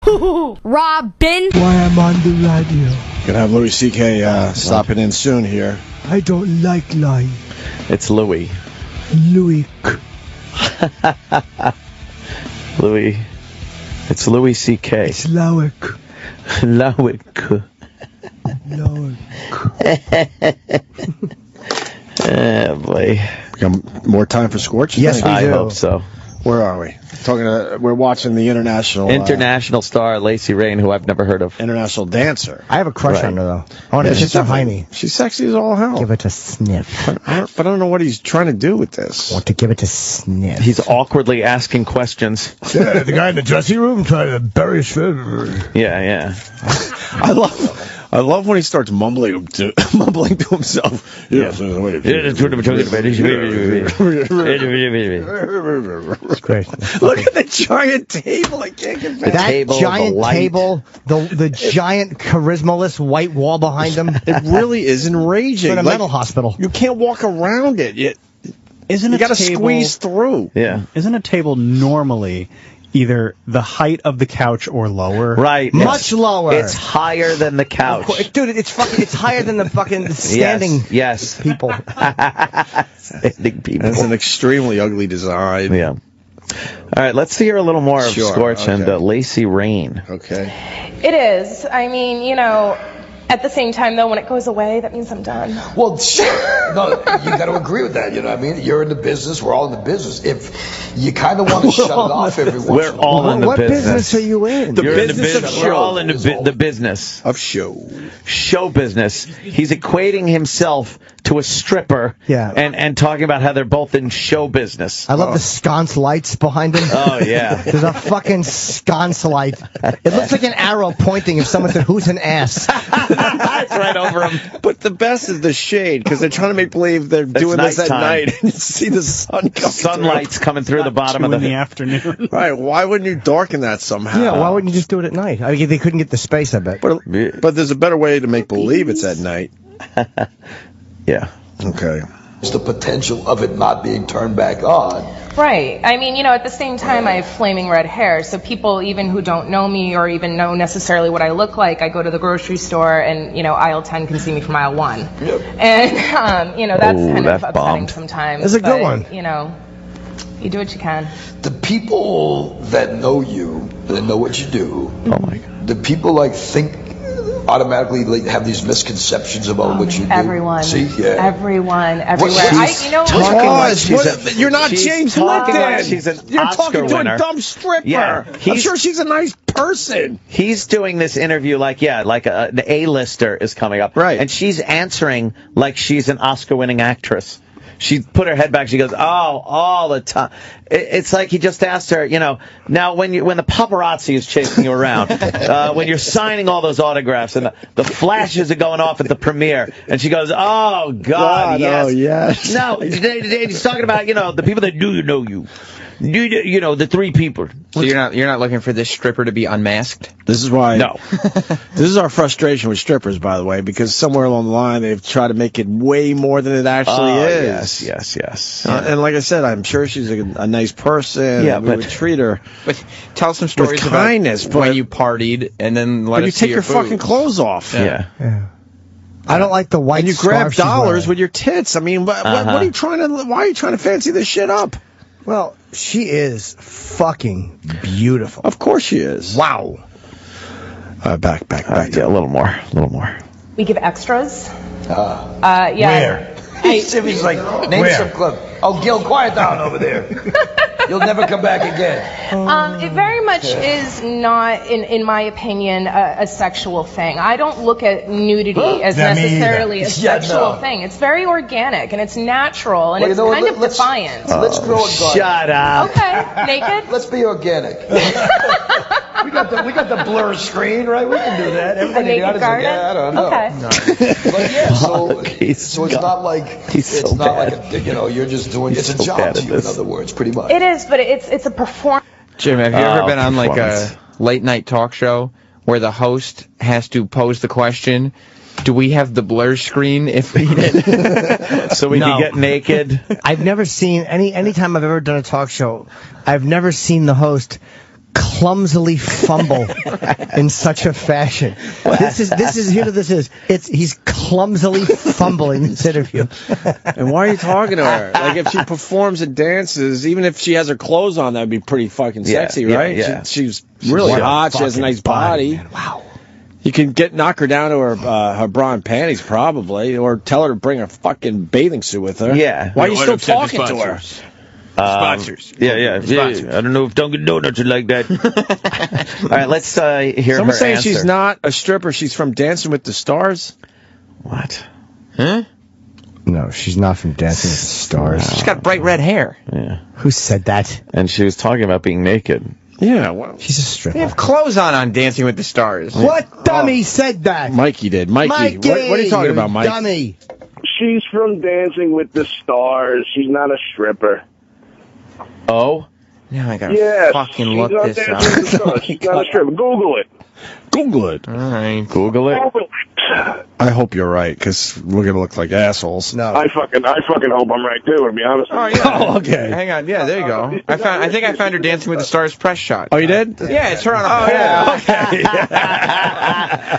HooHooHooRobin. Why I'm on the radio. Gonna have Louie CK stopping in soon here. I don't like lying. It's Louie. Louie. Louie. It's Louie CK. It's Lowick. Lowick. Lowick. Oh, boy. We got more time for Scorch? Yes, we do. I hope so. Where are we? We're watching the international star Lacey Rain, who I've never heard of. international dancer. I have a crush on her, though. I want to kiss her hiney. She's sexy as all hell. Give it a sniff. But I don't know what he's trying to do with this. I want to give it a sniff. He's awkwardly asking questions. Yeah, the guy in the dressing room trying to bury his food. Yeah. I love when he starts mumbling to himself. Yes. Great. Look at the giant table. I can't get back. That giant table, the giant charismaless white wall behind him. It really is enraging. It's a mental hospital. You can't walk around it. You got to squeeze through. Yeah. Isn't a table normally either the height of the couch or lower? Right. Much lower. It's higher than the couch. Dude, it's higher than the fucking standing yes. people. Standing people. It's an extremely ugly design. Yeah. All right, let's hear a little more of Scorch and Lacey Rain. Okay. It is. I mean, at the same time, though, when it goes away, that means I'm done. Well, sure. No, you got to agree with that. You know what I mean? You're in the business. We're all in the business. If you kind of want to shut it off every once in a while. We're all in the business. What business are you in? You're in the business. We're all in the business Of show. Show business. He's equating himself to a stripper. Yeah. And talking about how they're both in show business. I love the sconce lights behind him. Oh, yeah. There's a fucking sconce light. It looks like an arrow pointing if someone said, "Who's an ass?" It's right over him. But the best is the shade, because they're trying to make believe they're doing this at night. And you see the sun come Sunlight's coming through the bottom of the afternoon. Right, why wouldn't you darken that somehow? Yeah, why wouldn't you just do it at night? I mean, they couldn't get the space, I bet. But there's a better way to make believe it's at night. Yeah. Okay. It's the potential of it not being turned back on. Right. I mean, at the same time, I have flaming red hair, so people even who don't know me or even know necessarily what I look like, I go to the grocery store and, aisle 10 can see me from aisle 1. Yep. And, that's kind of upsetting bombed. sometimes. That's a good one. You do what you can. The people that know you, that know what you do, Oh, my God. the people think automatically have these misconceptions about what you do. Everyone. See? Yeah. Everyone. Everywhere. You're not James Lipton. She's an You're Oscar talking to winner. a dumb stripper. Yeah, I'm sure she's a nice person. He's doing this interview like the A-lister is coming up. Right. And she's answering like she's an Oscar-winning actress. She put her head back. She goes, "Oh, all the time." It's like he just asked her, now when the paparazzi is chasing you around, when you're signing all those autographs and the flashes are going off at the premiere, and she goes, "Oh God, yes." Oh, yes. No, he's talking about the people that do know you. The three people. So you're not looking for this stripper to be unmasked? This is why. No. This is our frustration with strippers, by the way, because somewhere along the line they've tried to make it way more than it actually is. Yes. And like I said, I'm sure she's a nice person. Yeah, we would treat her. But tell some stories with kindness, about when but you partied, and then let you us see take your food. fucking clothes off. Yeah. I don't like the white And you grab scarf she's dollars wearing. with your tits. I mean, what are you trying to? Why are you trying to fancy this shit up? Well, she is fucking beautiful. Of course she is. Wow. Back. Yeah, a little more. We give extras. Where? Jimmy's like, name some club. Oh, Gil, quiet down over there. You'll never come back again. It very much is not, in my opinion, a sexual thing. I don't look at nudity as necessarily a sexual thing. It's very organic and it's natural and it's kind of defiant. Let's grow a garden. Shut up. Okay, naked. Let's be organic. we got the blur screen, right? We can do that. A naked garden. Yeah, I don't know. Okay. But yeah, so He's it's not like you're just doing. It's a job to you, in other words, pretty much. It is, but it's a performance. Jim, have you ever been on like a performance. late night talk show where the host has to pose the question, do we have the blur screen if needed? So we can get naked. I've never seen any time I've ever done a talk show, I've never seen the host clumsily fumble in such a fashion. This is here. This is. He's clumsily fumbling this interview. And why are you talking to her? Like, if she performs and dances, even if she has her clothes on, that'd be pretty fucking sexy, right? Yeah. She's really hot. She has a nice body. Man. Wow. You can knock her down to her bra and panties, probably, or tell her to bring a fucking bathing suit with her. Yeah. Why are you still talking to her? Sponsors. Yeah. I don't know if Dunkin' Donuts are like that. All right, let's hear Someone's her saying answer. she's not a stripper. She's from Dancing with the Stars. What? Huh? No, she's not from Dancing with the Stars. She's got bright red hair. Yeah. Who said that? And she was talking about being naked. Yeah, well, She's a stripper. They have clothes on Dancing with the Stars. What dummy said that? Mikey did. Mikey, what are you talking about, Mike? Dummy. She's from Dancing with the Stars. She's not a stripper. Oh? Now I gotta Yes, fucking she's look on this Dancing up. with the Stars. She's not a stripper. Google it. Google it. All right. Google it. Google it. I hope you're right, because we're gonna look like assholes. No. I fucking hope I'm right too. To be honest. Oh, with you. yeah. Oh, okay. Hang on. Yeah, there you go. I think I found her Dancing with the Stars press shot. Oh, you did? Yeah, it's her on a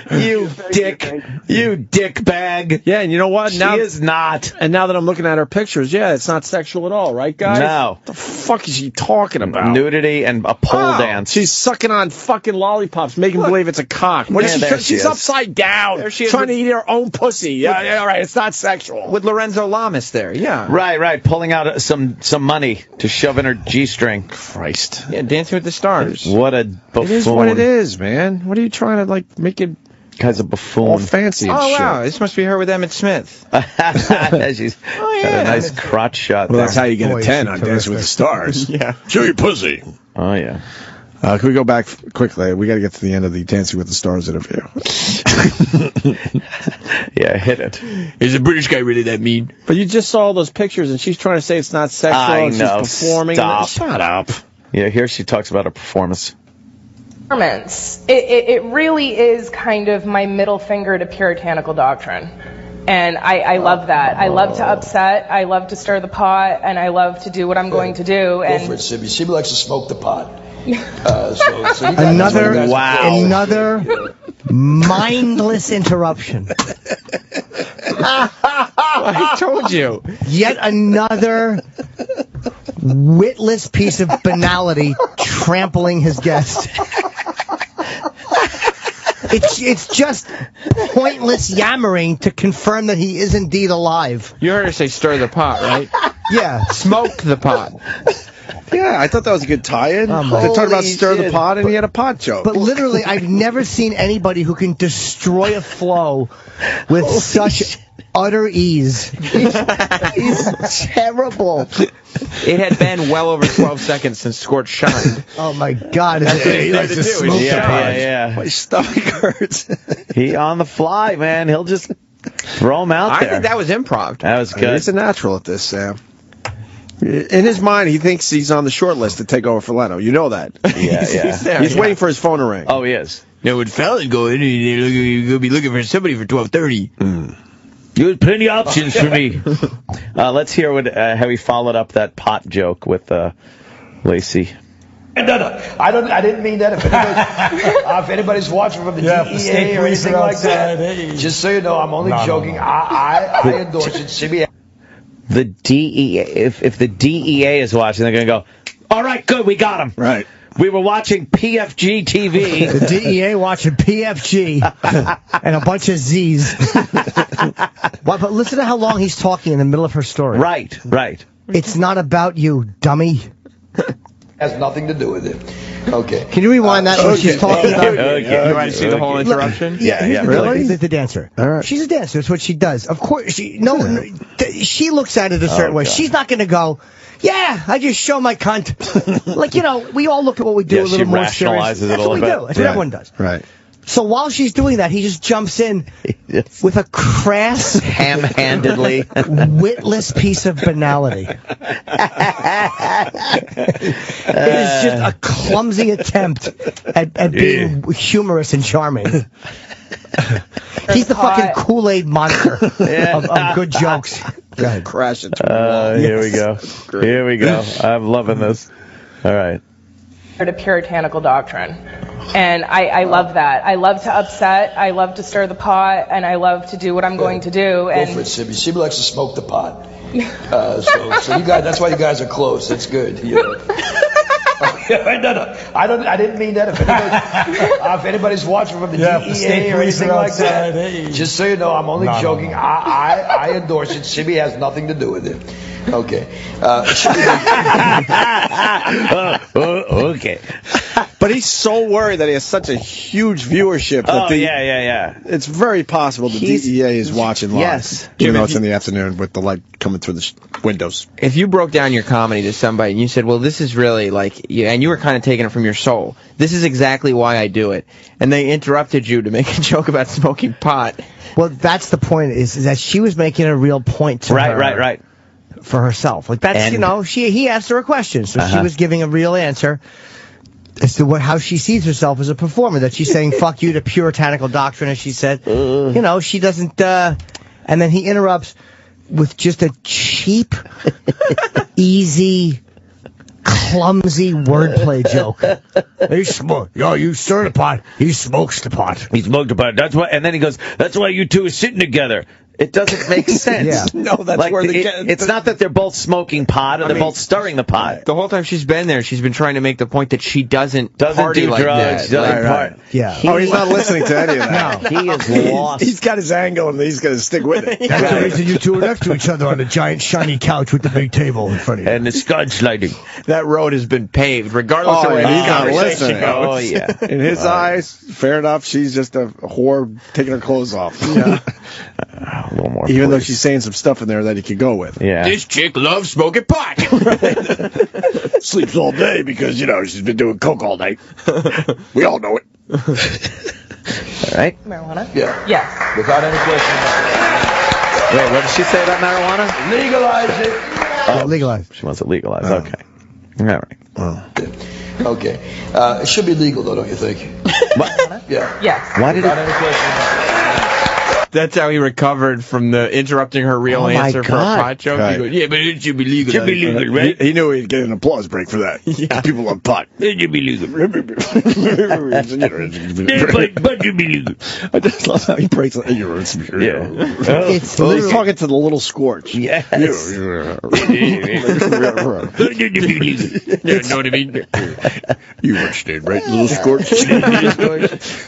pole. You dick. You dick bag. Yeah, and you know what? She Now is not. And now that I'm looking at her pictures, yeah, it's not sexual at all, right, guys? No. What the fuck is she talking about? Nudity and a pole dance. She's sucking on fucking lollipops, making believe it's a cock. What Yeah, is there she? she She's is. upside down, There she is trying with- to eat her own pussy. Yeah, all right, it's not sexual. With Lorenzo Lamas there, yeah. Right. Pulling out some money to shove in her G-string. Christ. Yeah, Dancing with the Stars. What a buffoon. It is what it is, man. What are you trying to, like, make it Guy's a all buffoon. fancy and Oh, shit? wow. This must be her with Emmett Smith. She's got a nice crotch shot Well, there. that's how you get Boy, a 10 she's on Dancing with the Stars. Yeah. Show your pussy. Oh, yeah. Can we go back quickly? We got to get to the end of the Dancing with the Stars interview. Yeah, hit it. Is a British guy really that mean? But you just saw all those pictures, and she's trying to say it's not sexual. I and know. She's performing. Stop. Shut up. Yeah, here she talks about a performance. Performance. It really is kind of my middle finger to puritanical doctrine. And I love that. I love to upset, I love to stir the pot, and I love to do what I'm going to do. Go for it, And Sibby. Sibby likes to smoke the pot. So he does. Another mindless interruption. I told you. Yet another witless piece of banality trampling his guest. It's just pointless yammering to confirm that he is indeed alive. You heard her say stir the pot, right? Yeah. Smoked the pot. Yeah, I thought that was a good tie-in. They talked about stir the pot, and he had a pot joke. But literally, I've never seen anybody who can destroy a flow with such utter ease. He's terrible. It had been well over 12 seconds since Scorch shined. Oh my God! He likes to smoke the pot. Yeah. My stomach hurts. He on the fly, man. He'll just throw him out I there. think that was improv. That was good. He's a natural at this, Sam. In his mind, he thinks he's on the short list to take over for Leno. You know that. Yeah. He's waiting for his phone to ring. Oh, he is. Now, when Fallon go in, you're going to be looking for somebody for 12:30. You had plenty of options for me. Let's hear how he followed up that pot joke with Lacey. No. I didn't mean that. If anybody's watching from the DEA or anything like that, just so you know, I'm only joking. I endorse it. Sibby. The DEA, if the DEA is watching, they're going to go, all right, good, we got him. Right. We were watching PFG TV. The DEA watching PFG and a bunch of Z's. But listen to how long he's talking in the middle of her story. Right. It's not about you, dummy. Has nothing to do with it. Okay. Can you rewind that when she's talking about? You want to see the whole interruption? Yeah, really? The dancer. All right. She's a dancer. That's what she does. Of course, she looks at it a certain way. God. She's not going to go, yeah, I just show my cunt. Like, we all look at what we do Yeah, a little she more rationalizes serious. it That's a what we little do. bit. That's what everyone does. Right. So while she's doing that, he just jumps in Yes. with a crass, Ham-handedly. witless piece of banality. It is just a clumsy attempt at being humorous and charming. He's the fucking Kool-Aid monster of good jokes. Go ahead. Crash into Here we go. Here we go. I'm loving this. All right. to puritanical doctrine. And I love that. I love to upset, I love to stir the pot, and I love to do what I'm going to do. Go for it, Sibby. Sibby likes to smoke the pot. So you guys, that's why you guys are close. That's good. You know. I didn't mean that. If anybody's watching from the DEA or anything like that, just so you know, I'm only joking. I endorse it. Sibby has nothing to do with it. Okay. Okay. But he's so worried that he has such a huge viewership that it's very possible the DEA is watching live. Yes. Even though it's in the afternoon with the light coming through the windows. If you broke down your comedy to somebody and you said, well, this is really like, and you were kind of taking it from your soul, this is exactly why I do it, and they interrupted you to make a joke about smoking pot. Well, that's the point, is that she was making a real point to her. Right. For herself. Like, that's, he asked her a question, so she was giving a real answer as to how she sees herself as a performer, that she's saying fuck you to puritanical doctrine, as she said. She doesn't, and then he interrupts with just a cheap, easy, clumsy wordplay joke. You stir the pot, he smokes the pot. He smoked the pot. That's why, and then he goes, that's why you two are sitting together. It doesn't make sense. No, that's like where it's not that they're both smoking pot or they're both stirring the pot. The whole time she's been there, she's been trying to make the point that she doesn't party do like drugs, that. Right. Yeah. He's not listening to any of that. No, he is lost. He's got his angle and he's going to stick with it. That's the reason you two are next to each other on the giant shiny couch with the big table in front of you. And the scud sliding. That road has been paved, regardless of where he's the not conversation listening. goes. Oh, yeah. In his eyes, fair enough, she's just a whore taking her clothes off. Yeah. A little more. Even though she's saying some stuff in there that he could go with. Yeah. This chick loves smoking pot. Sleeps all day because, she's been doing coke all night. We all know it. All right. Marijuana? Yeah. Yes. Without any question. Wait, what did she say about marijuana? Legalize it. Legalize. She wants it legalized. Okay. All right. Okay. It should be legal, though, don't you think? Yeah. Yes. Why did Without any question. That's how he recovered from the interrupting her real answer for a pot joke. Right. He goes, yeah, but it should be legal. Should be legal, right? He knew he'd get an applause break for that. Yeah. People love pot. It should be legal. But should be legal. I just love how he breaks it. It's He's talking to the little Scorch. Yes. Yeah, know what I mean? You understand, right, little Scorch?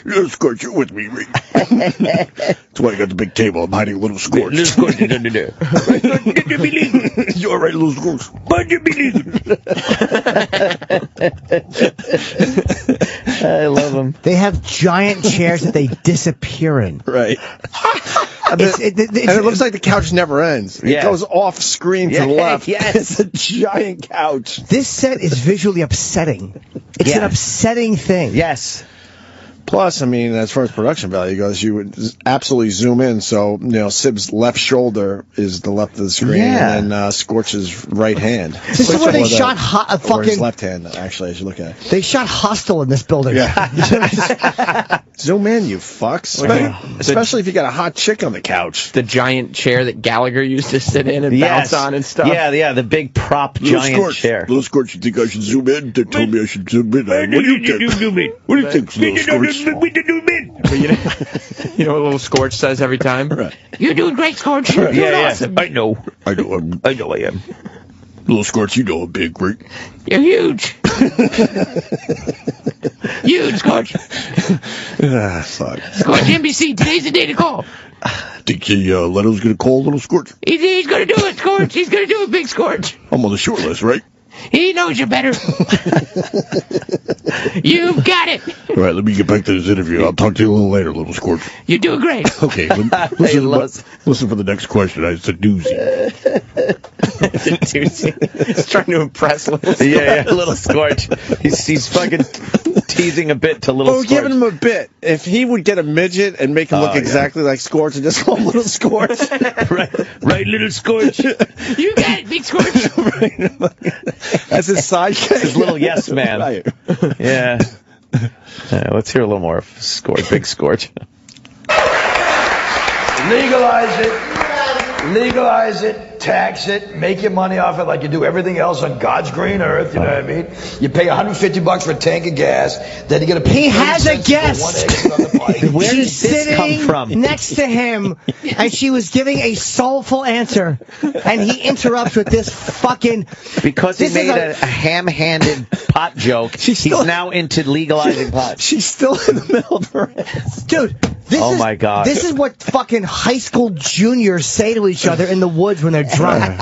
Little Scorch, you're with me, right? That's why I got the big table. I'm hiding a little Scorch. Little Scorch is under there. But should be legal. You're right, little Scorch. But should be legal. I love them. They have giant chairs that they disappear in. Right. And it looks like the couch never ends. It goes off screen to the left. Yes. It's a giant couch. This set is visually upsetting. It's an upsetting thing. Yes. Plus, I mean, as far as production value goes, you would absolutely zoom in. So, Sib's left shoulder is the left of the screen, and then Scorch's right hand. This is where they shot or his left hand, actually, as you look at it. They shot Hostel in this building. Yeah. Zoom in, you fucks. Especially if you got a hot chick on the couch. The giant chair that Gallagher used to sit in and bounce on and stuff. Yeah, the big prop giant chair. Little Scorch, you think I should zoom in? They told me I should zoom in. What do you think? What do you think, Little Scorch? You know what Little Scorch says every time? Right. You're doing great, Scorch. You're doing awesome. I know I am. Little Scorch, you know I'm big, right? You're huge. Huge, Scorch. Fuck. Scorch NBC, today's the day to call. Think Leto's going to call Little Scorch? He's going to do it, Scorch. He's going to do it, Big Scorch. I'm on the short list, right? He knows you better. You've got it. All right, let me get back to this interview. I'll talk to you a little later, Little Scorch. You're doing great. Okay, listen for the next question. It's a doozy. He's trying to impress Little Scorch. Yeah, Little Scorch. He's fucking teasing a bit to Little Scorch. We're giving him a bit. If he would get a midget and make him look exactly like Scorch and just call him Little Scorch. right, Little Scorch. You got it, Big Scorch. That's his sidekick. His little yes man. Right. Yeah. Let's hear a little more of Scorch, Big Scorch. Legalize it. legalize it, tax it, make your money off it like you do everything else on God's green earth, you know what I mean? You pay $150 for a tank of gas, then you're going to pay He has a guest. Where She's did this come sitting from? next to him, and she was giving a soulful answer, and he interrupts with this fucking... Because he This made is a ham-handed pot joke, he's now into legalizing pot. She's still in the middle of her ass. Dude, my God. This is what fucking high school juniors say to each other in the woods when they're drunk.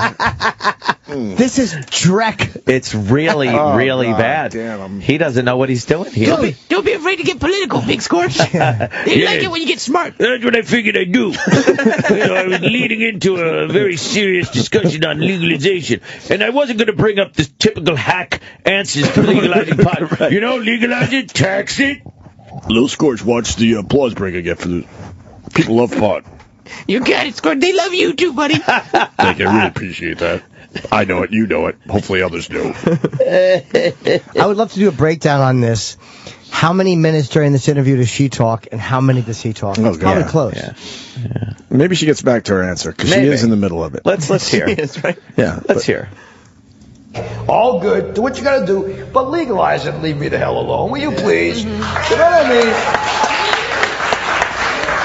This is Drek. It's really, really bad. Damn. He doesn't know what he's doing here. Don't be afraid to get political, Big Scorch. They like it when you get smart. That's what I figured I'd do. I was leading into a very serious discussion on legalization, and I wasn't going to bring up the typical hack answers to legalizing pot. Right. Legalize it, tax it. Little Scorch, watch the applause break I get for the people love pot. You got it, Scorch. They love you too, buddy. Thank you. I really appreciate that. I know it. You know it. Hopefully others do. I would love to do a breakdown on this. How many minutes during this interview does she talk, and how many does he talk? It's probably close. Yeah. Maybe she gets back to her answer, because she is in the middle of it. Let's hear. Right? Yeah. Let's hear. All good. Do what you got to do, but legalize it and leave me the hell alone. Will you please? You know what I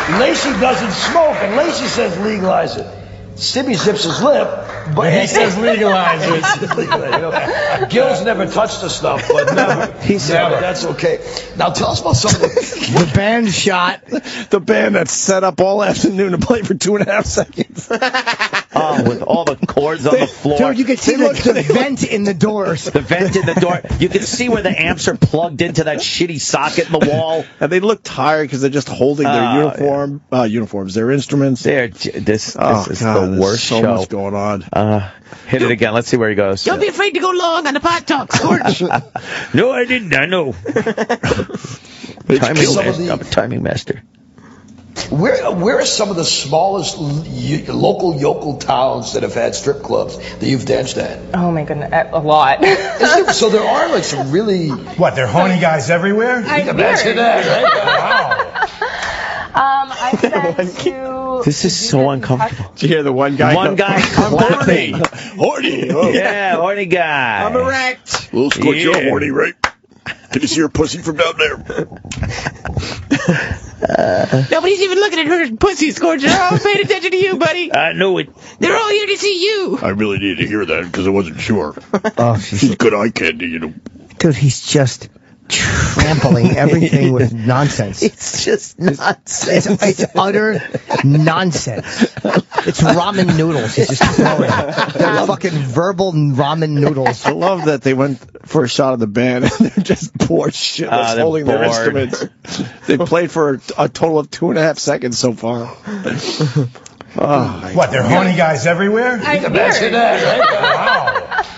mean? Lacey doesn't smoke, and Lacey says legalize it. Sibby zips his lip, but he says legalize it. Gil's never touched the stuff, but never. That's okay. Now tell us about some of the band shot. The band that's set up all afternoon to play for 2.5 seconds. With all the cords on the floor. Dude, you can see the vent in the doors. The vent in the door. You can see where the amps are plugged into that shitty socket in the wall. And they look tired because they're just holding their uniforms, their instruments. This is the worst so show. Much going on. Hit it again. Let's see where he goes. Don't be afraid to go long on the pot talk, Scorch. No, I didn't. I know. I'm a timing master. Where are some of the smallest local yokel towns that have had strip clubs that you've danced at? Oh my goodness, a lot. So there are like some really... What, they're horny guys everywhere? Imagine that, right? Wow. I've been to... This is so uncomfortable. Did you hear the one guy? One guy clapping. Horny. Oh. Yeah, horny guy. I'm erect. Little Scorch, you're horny, right? Can you see her pussy from down there? Nobody's even looking at her pussy, Scorch. They're all paying attention to you, buddy. I know it. They're all here to see you. I really needed to hear that because I wasn't sure. Oh, she's good eye candy, Dude, he's just trampling everything with nonsense. It's just nonsense. It's utter nonsense. It's ramen noodles. He's just throwing. They're fucking verbal ramen noodles. I love that they went for a shot of the band and they're just bored shitless holding their instruments. They played for a total of 2.5 seconds so far. What, they're horny guys everywhere? Imagine that, right? Wow.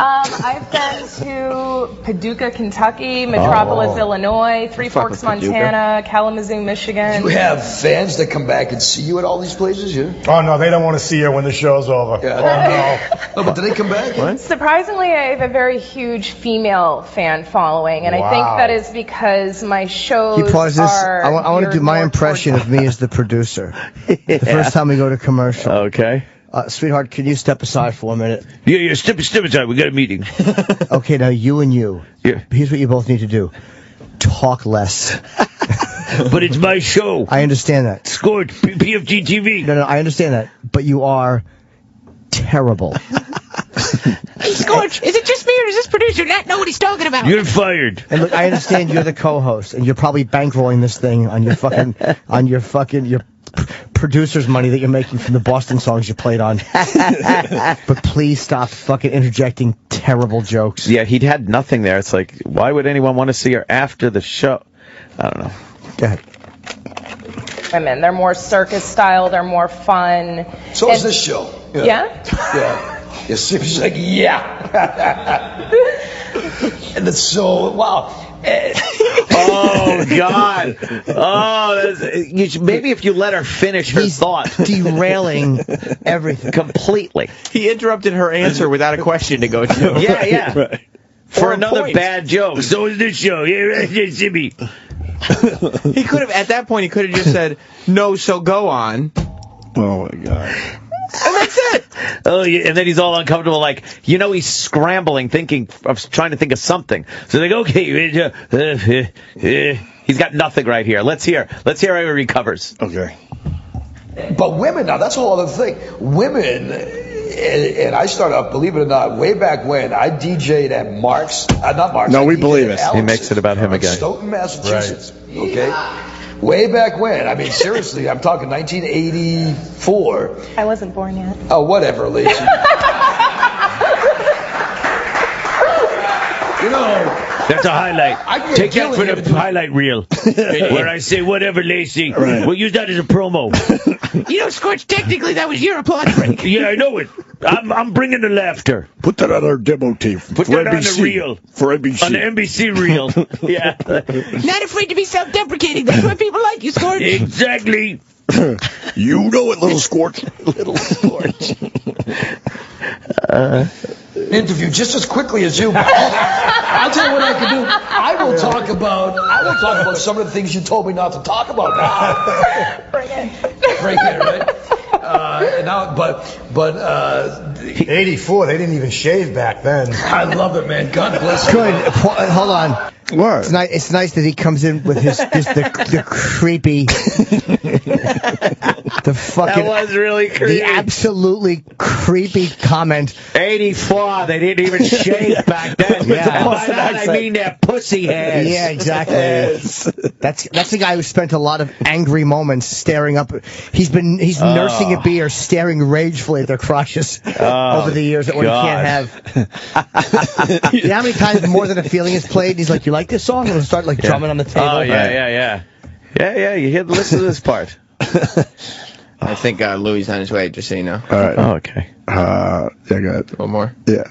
I've been to Paducah, Kentucky, Metropolis, Illinois, Three Forks, Montana, Kalamazoo, Michigan. You have fans that come back and see you at all these places, yeah? Oh, no, they don't want to see her when the show's over. Yeah. Oh, no. But do they come back? What? Surprisingly, I have a very huge female fan following, and I think that is because my shows He pauses. are... I want to do my impression of me as the producer. The first time we go to commercial. Okay. Sweetheart, can you step aside for 1 minute? Yeah, step aside. We got a meeting. Okay, now you and you. Yeah. Here's what you both need to do. Talk less. But it's my show. I understand that. Scorch PFG TV. No, I understand that. But you are terrible. Hey, Scorch, is it just me or does this producer not know what he's talking about? You're fired. And look, I understand you're the co-host, and you're probably bankrolling this thing on your your producer's money that you're making from the Boston songs you played on. But please stop fucking interjecting terrible jokes. Yeah, he'd had nothing there. It's like, why would anyone want to see her after the show? I don't know. Go ahead. Women, they're more circus style, they're more fun. So is this show. Yeah? Yeah. She's like, yeah. And it's so, wow. Oh, God. Oh, maybe if you let her finish her thought. Derailing everything. Completely. He interrupted her answer without a question to go to. Yeah. Right. For another bad joke. So is this show. Yeah, Jimmy. He could have, at that point, he could have just said, no, so go on. Oh, my God. And that's it. Oh, yeah, and then he's all uncomfortable, like, he's scrambling, trying to think of something. So they go, okay, he's got nothing right here. Let's hear how he recovers. Okay. But women, now that's a whole other thing. Women, and I started up, believe it or not, way back when, I DJ'd at Mark's, not Mark's. No, we believe it. He makes it about him again. Stoughton, Massachusetts. Right. Okay? Way back when. I mean, seriously, I'm talking 1984. I wasn't born yet. Oh, whatever, Lacey. That's a highlight. Take that for the highlight reel. Where I say, whatever, Lacey. Right. We'll use that as a promo. Scorch, technically that was your applause break. Yeah, I know it. I'm bringing the laughter. Put that on our demo tape. Put that on the reel. For NBC. On the NBC reel. Yeah. Not afraid to be self-deprecating. That's why people like you, Scorch. Exactly. You know it, little Scorch. Little Scorch. Interview just as quickly as you. I'll tell you what I can do. I will talk about some of the things you told me not to talk about now. Bring it. Bring it, right? But 84, they didn't even shave back then. I love it, man. God bless you. Good. Hold on. What? It's nice that he comes in with the creepy, the fucking. That was really creepy. The absolutely creepy comment. 84, they didn't even shave back then. Yeah. By that I mean their pussy hairs. Yeah, exactly. Yes. That's the guy who spent a lot of angry moments staring up. He's nursing a beer, staring ragefully at their crotches over the years that one can't have. You know how many times More Than a Feeling is played? And he's like, "You like this song?" And he'll start drumming on the table. Oh yeah. You hear listen to this part. I think Louie's on his way, just so you know. All right. Oh, okay. Yeah, go ahead. One more? Yeah.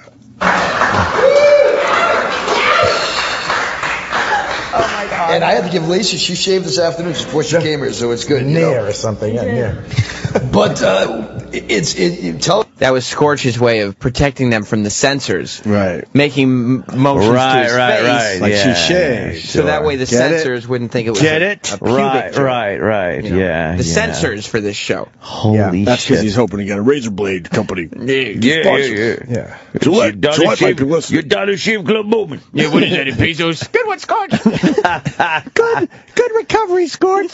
And I had to give Lacey, she shaved this afternoon before she came here, so it's good. Near or something, yeah, near. But that was Scorch's way of protecting them from the censors. Right. Making motions to his face. Like she shaved. So that way the censors wouldn't think it was a pubic joke. Right. The censors for this show. Holy That's shit. because he's hoping to get a razor blade company. Yeah. Gillette might be listening. Your Dollar Shave Club moment. Yeah, what is that in pesos? Good one, Scorch. Good recovery, Scorch.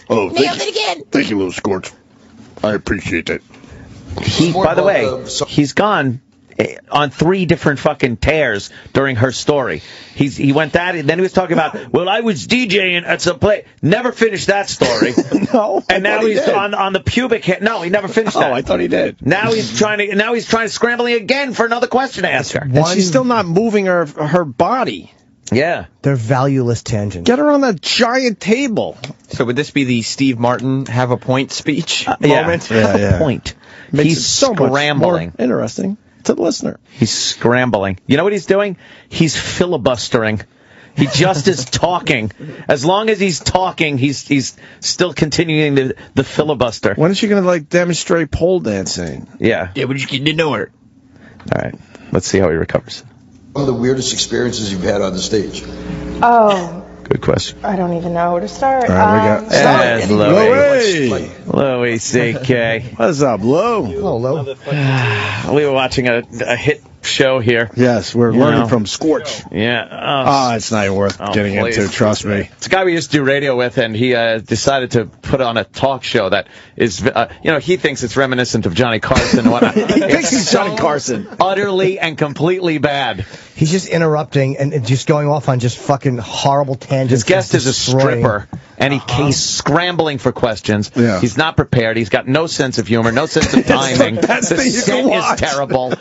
Oh, Nailed it again. Thank you, little Scorch. I appreciate that. By the way, he's gone on 3 different fucking tears during her story. He went that, and then he was talking about, well, I was DJing at some place. Never finished that story. No. And now he's on the pubic hair. No, he never finished that. Oh, I thought he did. Now he's trying scrambling again for another question to ask her. And she's still not moving her body. Yeah. They're valueless tangents. Get her on that giant table. So would this be the Steve Martin have a point speech moment? Yeah. Point. Makes He's it so scrambling. much more interesting to the listener. He's scrambling. You know what he's doing? He's filibustering. He just is talking. As long as he's talking, he's still continuing the filibuster. When is she going to demonstrate pole dancing? Yeah. Yeah, we're just getting to know her. All right. Let's see how he recovers. one of the weirdest experiences you've had on the stage? Oh, Good question. I don't even know where to start. All right, we got Yes, Louie. Louie. Louie CK. What's up, Lou? Hello, Lou. We were watching a hit show here. Yes, we're learning from Scorch. Yeah. Oh, it's not even worth getting into, trust me. It's a guy we used to do radio with, and he decided to put on a talk show that is, he thinks it's reminiscent of Johnny Carson and whatnot. He thinks he's Johnny Carson. Utterly and completely bad. He's just interrupting and just going off on just fucking horrible tangents. His guest is a stripper, and he's scrambling for questions. Yeah. He's not prepared. He's got no sense of humor, no sense of timing. The set is terrible.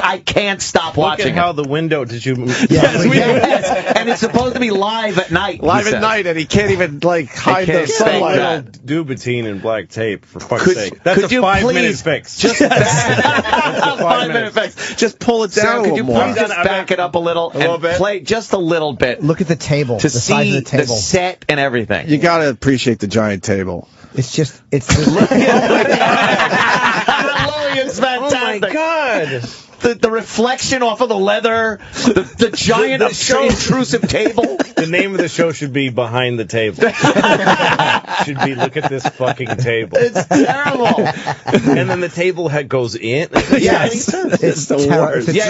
I can't stop watching. Look at how the window did you move? Yes, and it's supposed to be live at night. Live at night, and he can't even hide the sunlight. Dubatine and black tape, for fuck's sake. That's a 5-minute fix. Just 5-minute fix. Just pull it down a little more. Could you please just back it up a little and play just a little bit? Look at the table. To the size see of the table. the set and everything. You got to appreciate the giant table. It's just, it's. Louie is fantastic. Oh my God. the reflection off of the leather, the giant intrusive table. The name of the show should be Behind the Table. Should be look at this fucking table. It's terrible. And then the table head goes in. Yes, it's the worst. Yeah,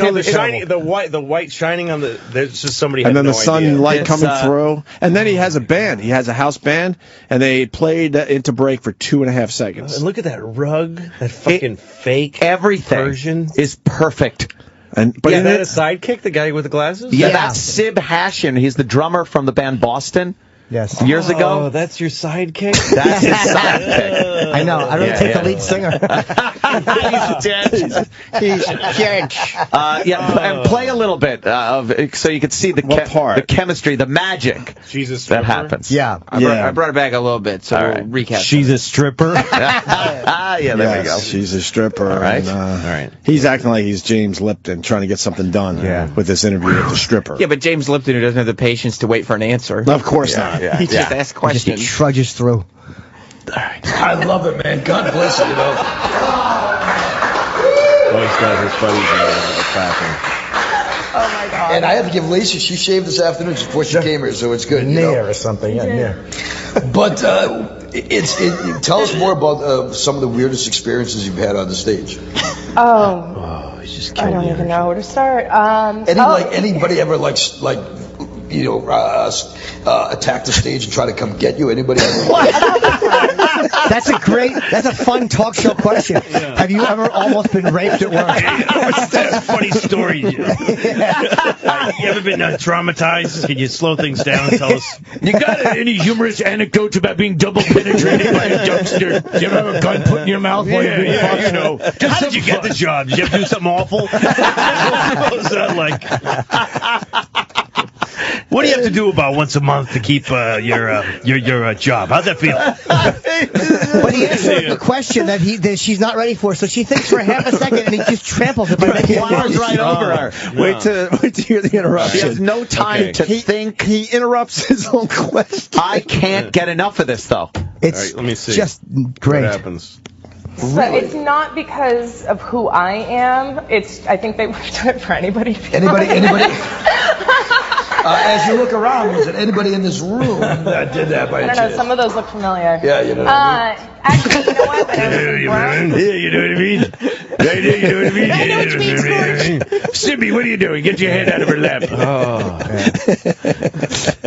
the white shining on the. There's just somebody. And then the idea. sunlight coming through. And then he has a band. He has a house band, and they played into break for 2.5 seconds. And look at that rug. That fucking fake. Everything version is perfect. But is that a sidekick? The guy with the glasses? Yeah, that's Sib Hashian. He's the drummer from the band Boston. Yes. Years ago. Oh, that's your sidekick? That's his sidekick. I know. I don't take the lead singer. He's a judge. And play a little bit so you can see the chemistry, the magic that happens. Yeah. I brought it back a little bit, so we'll recap. She's a stripper. Yeah, there we go. She's a stripper. All right. And, all right. He's acting like he's James Lipton trying to get something done with this interview with the stripper. Yeah, but James Lipton, who doesn't have the patience to wait for an answer. Of course not. He just asks questions. He trudges through. I love it, man. God bless it, Oh, he's got his buddies clapping. Oh my God. And I had to give Lacey, she shaved this afternoon before she came here, so it's good. Nair or something, Nair. But tell us more about some of the weirdest experiences you've had on the stage. Oh, he's just I don't even know where to start. Anybody ever attack the stage and try to come get you? Anybody ever? That's a fun talk show question. Yeah. Have you ever almost been raped at work? That's a funny story. You ever been traumatized? Can you slow things down and tell us? You got any humorous anecdotes about being double penetrated by a youngster? Do you ever have a gun put in your mouth while you're being fucked? You know. How did you get the job? Did you have to do something awful? What was that like? What do you have to do about once a month to keep your job? How'd that feel? But he answered the question that she's not ready for, so she thinks for half a second, and he just tramples it by making it flies right over her. Wait to hear the interruption. He has no time to think. He interrupts his own question. I can't get enough of this, though. It's all right, let me see. Just great. What happens? So it's not because of who I am. I think they would do it for anybody. Anybody? As you look around, is there anybody in this room that did that by I don't know. Some of those look familiar. Yeah, you know what I mean? Actually, you know what? When I was Yeah, you know what I mean? You know what I mean? I know what you mean, Scorch. Sibby, what are you doing? Get your head out of her lap. Oh.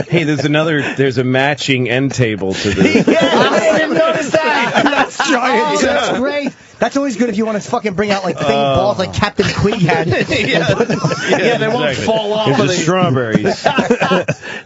Hey, there's a matching end table to this. I didn't even notice that. That's giant. That's great. That's always good if you want to fucking bring out like thing balls like Captain Queeg had. Yeah, they won't fall off There's of the strawberries.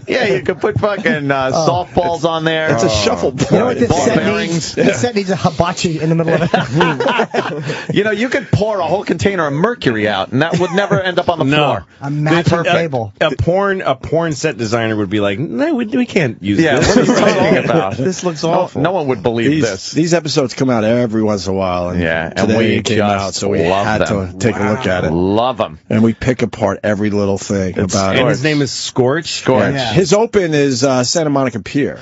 Yeah, you could put fucking softballs on there. It's a shuffleboard. You know what this Ball set bearings. needs? This set needs a hibachi in the middle of it. You know, you could pour a whole container of mercury out, and that would never end up on the floor. A matching table. A porn set designer would be like, no, we can't use this. What are you talking about? This looks awful. No one would believe this. These episodes come out every once in a while. And and today we it came out, so we had to take a look at it. Love them. And we pick apart every little thing about it. And his name is Scorch. Scorch. Yeah. His open is Santa Monica Pier.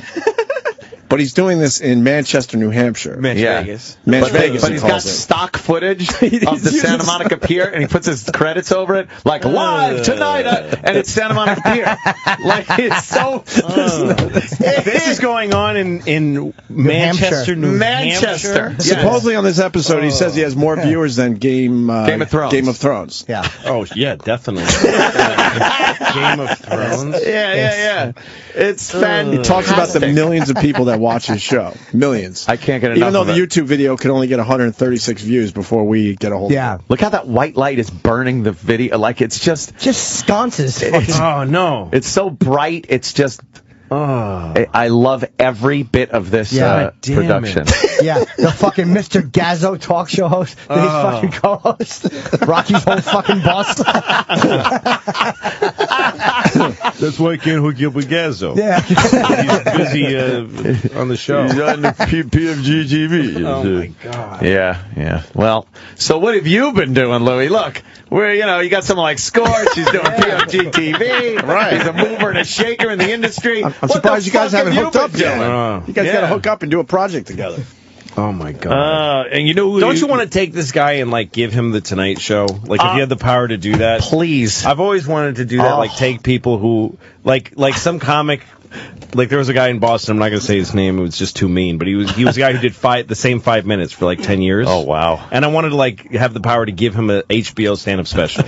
But he's doing this in Manchester, New Hampshire. Vegas. Vegas, but he's got stock footage of the Santa Monica Pier, and he puts his credits over it, like, live tonight, and it's Santa Monica Pier. Like, it's so... This is going on in Manchester, New Hampshire. Yes. Supposedly on this episode, he says he has more viewers than Game of Thrones. Yeah. Oh, yeah, definitely. Game of Thrones. Yeah. It's fantastic. He talks about the millions of people that watch his show. Millions. I can't get enough Even though of the it. YouTube video could only get 136 views before we get a hold of it. Look how that white light is burning the video. Like, it's just sconces. Oh, no. It's so bright. It's just... I love every bit of this production. Yeah, the fucking Mr. Gazzo talk show host that he's fucking co-host. Rocky's whole fucking boss. That's why I can't hook you up with Gazzo. Yeah. He's busy on the show. He's on the PFG TV. Oh, my God. Yeah. Well, so what have you been doing, Louie? Look, you got someone like Scorch. He's doing PFG TV. Right. He's a mover and a shaker in the industry. I'm surprised you guys haven't hooked up yet. doing? You guys got to hook up and do a project together. Oh my God! And you know, don't you want to take this guy and like give him the Tonight Show? Like if you had the power to do that, please. I've always wanted to do that. Like take people who like some comic. Like there was a guy in Boston. I'm not going to say his name. It was just too mean. But he was a guy who did the same 5 minutes for like 10 years. Oh wow! And I wanted to like have the power to give him a HBO stand-up special.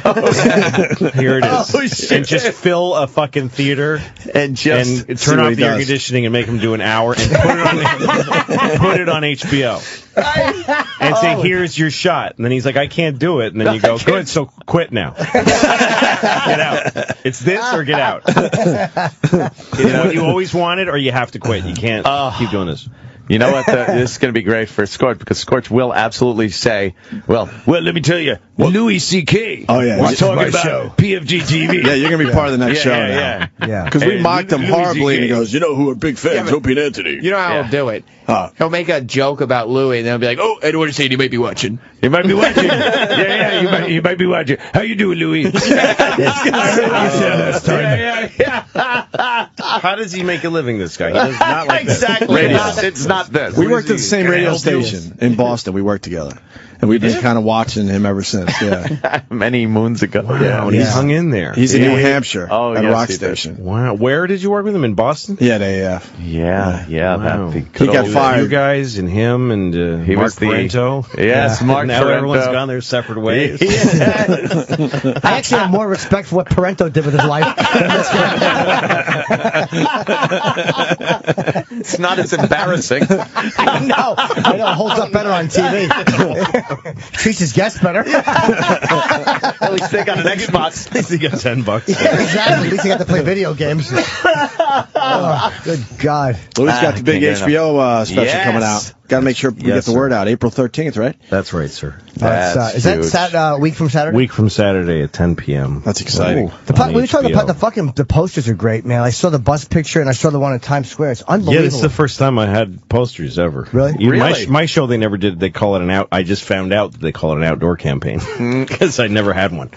Here it is, and just fill a fucking theater and turn off the air conditioning and make him do an hour and put it on HBO. And say, here's your shot. And then he's like, I can't do it. And then you go, good, so quit now. Get out. It's this or get out. You know what you always wanted, or you have to quit. You can't keep doing this. You know what? This is going to be great for Scorch, because Scorch will absolutely say, well, let me tell you, Louie CK. Oh, yeah. We're talking about show. PFG TV. Yeah, you're going to be part of the next show now. Yeah. Because we mocked him Louie horribly, CK. and he goes, you know who are big fans? Opie and Anthony. You know how he'll do it? He'll make a joke about Louie, and then he'll be like, oh, I don't want to say it, you might be watching. You might be watching. You might be watching. How you doing, Louie? I heard what you said last time. How does he make a living, this guy? He does not like exactly. Radio. It's not this. We worked at the same radio station in Boston. We worked together. And we've been kind of watching him ever since, yeah. Many moons ago. Wow, and he's hung in there. He's in New Hampshire at a rock he station. did. Wow. Where did you work with him? In Boston? Yeah, at AF. Yeah, Wow. that'd be He got fired. You guys and him and He Mark was the- Parento. Yes, Mark Now Parento. everyone's gone their separate ways. I actually have more respect for what Parento did with his life than this guy. It's not as embarrassing. I know. Holds up better on TV. Treats his guests better. At least they got an Xbox. At least he got $10. Yeah, exactly. At least he got to play video games. Oh, good God. Louie's got the big can't get HBO special Yes. coming out. Got to make sure we get the word out. April 13th, right? That's right, sir. Is that week from Saturday? Week from Saturday at 10 p.m. That's exciting. We were talking about the posters are great, man. I saw the bus picture and I saw the one in Times Square. It's unbelievable. Yeah, this is the first time I had posters ever. Really? My show, they never did. They call it an out. I just found out that they call it an outdoor campaign because I never had one.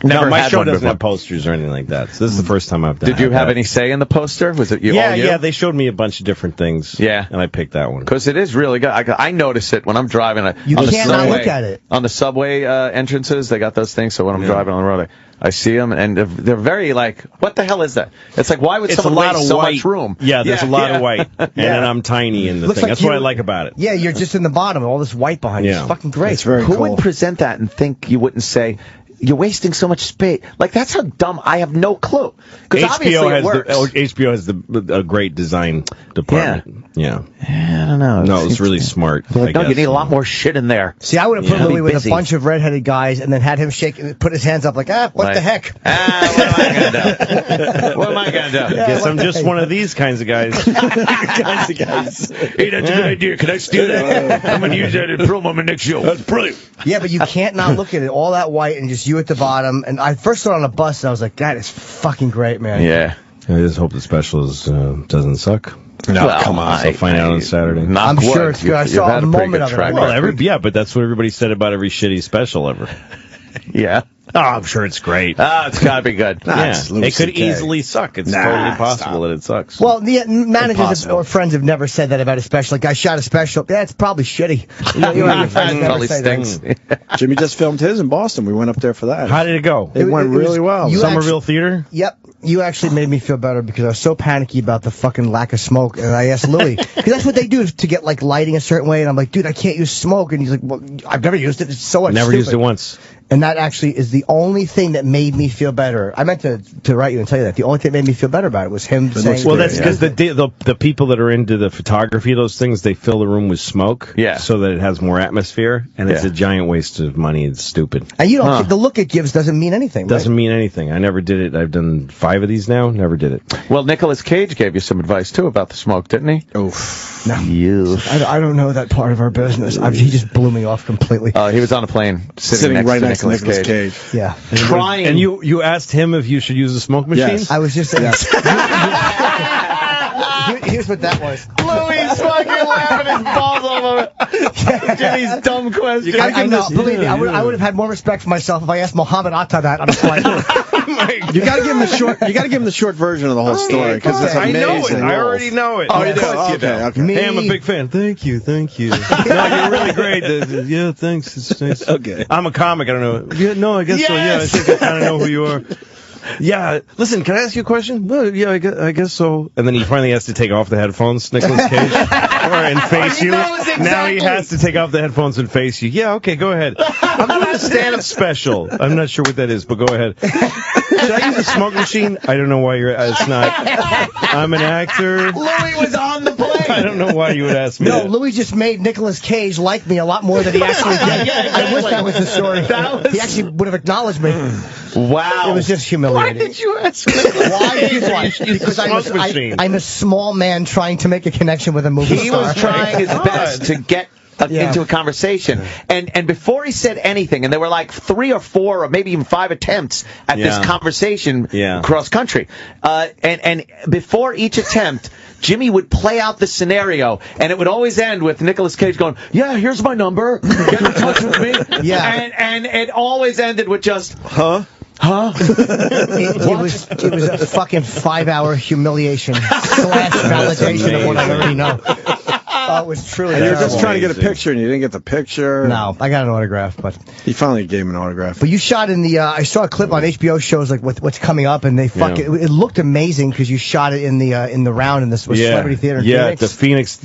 My show doesn't have posters or anything like that. So this is the first time I've done. Did you have any say in the poster? Was it you? Yeah, all you? yeah. They showed me a bunch of different things. Yeah, and I picked that one because it is really good. I notice it when I'm driving. You can't not look at it on the subway entrances. They got those things. So when I'm driving on the road, I see them, and they're very like, what the hell is that? It's like, why would someone waste so much room? Yeah, there's a lot of white, and then I'm tiny in the thing. That's what I like about it. Yeah, you're just in the bottom, all this white behind you. It's fucking great. It's very Who cool. would present that and think you wouldn't say, you're wasting so much space? Like, that's how dumb. I have no clue. Because obviously it works. HBO has a great design department. Yeah. I don't know. No, it's really smart. Like, no, you need a lot more shit in there. See, I would have put Louie with busy. a bunch of redheaded guys and then had him put his hands up like, what the heck? What am I going to do? What am I going to do? Guess I'm just one of these kinds of guys. Hey, that's a good idea. Can I steal that? I'm going to use that in promo on my next show. That's brilliant. Yeah, but you can't not look at it. All that white and just you at the bottom. And I first saw it on a bus and I was like, that is fucking great, man. Yeah. I just hope the special doesn't suck. No, come on. I'll find out on Saturday. I'm sure it's good. I saw a moment of it. Well, but that's what everybody said about every shitty special ever. Yeah. Oh, I'm sure it's great. It's got to be good. It could easily suck. It's totally possible that it sucks. Well, the managers or friends have never said that about a special. Like, I shot a special. Yeah, it's probably shitty. You know, your friends never say that. Jimmy just filmed his in Boston. We went up there for that. How did it go? It went really well. Somerville Theater? Yep. You actually made me feel better because I was so panicky about the fucking lack of smoke. And I asked Louie, because that's what they do to get, like, lighting a certain way. And I'm like, dude, I can't use smoke. And he's like, well, I've never used it. It's so much Never used it once. And that actually is the only thing that made me feel better. I meant to write you and tell you that. The only thing that made me feel better about it was him saying... Well, that's because the people that are into the photography of those things, they fill the room with smoke so that it has more atmosphere, and it's a giant waste of money. It's stupid. And you don't... The look it gives doesn't mean anything, Doesn't mean anything. I never did it. I've done 5 of these now. Never did it. Well, Nicolas Cage gave you some advice, too, about the smoke, didn't he? Oof. No. I don't know that part of our business. He just blew me off completely. He was on a plane sitting right next to Nicolas Cage. Yeah. Trying. And you asked him if you should use a smoke machine? Yes. I was just... Here's what that was. Louie's fucking laughing his balls off over Jimmy's dumb question. I know. Believe me, I would have had more respect for myself if I asked Muhammad Atta that on a flight. You got to give him the short. You got to give him the short version of the whole story because it's amazing. I know it. I already know it. Oh, you do? Okay. Hey, I'm a big fan. Thank you. No, you're really great. Yeah, thanks. It's nice. Okay. I'm a comic. I don't know. Yeah, no, I guess so. Yeah, I think I kind of know who you are. Yeah, listen, can I ask you a question? Well, yeah, I guess so. And then he finally has to take off the headphones, Nicolas Cage, and face you. Exactly. Now he has to take off the headphones and face you. Yeah, okay, go ahead. I'm doing a stand-up special. I'm not sure what that is, but go ahead. Should I use a smoke machine? I don't know why you're. It's not. I'm an actor. Louie was on the plane. I don't know why you would ask me. No, that. Louie just made Nicolas Cage like me a lot more than he actually did. I wish that was the story. He actually would have acknowledged me. Wow. It was just humiliating. Why did you ask me? Why? Because I'm a small man trying to make a connection with a movie star. He was trying his best to get into a conversation. And before he said anything, and there were like 3 or 4 or maybe even 5 attempts at this conversation cross country. And before each attempt, Jimmy would play out the scenario, and it would always end with Nicolas Cage going, "Yeah, here's my number. Get in touch with me." Yeah. And it always ended with just, Huh? It was a fucking 5-hour humiliation / validation of what I already know. It was truly. And you were just trying to get a picture, and you didn't get the picture. No, I got an autograph, but he finally gave him an autograph. But you shot in the. I saw a clip on HBO shows like what's coming up, and they fucking. It looked amazing because you shot it in the round in this Celebrity Theater. Yeah, the Phoenix.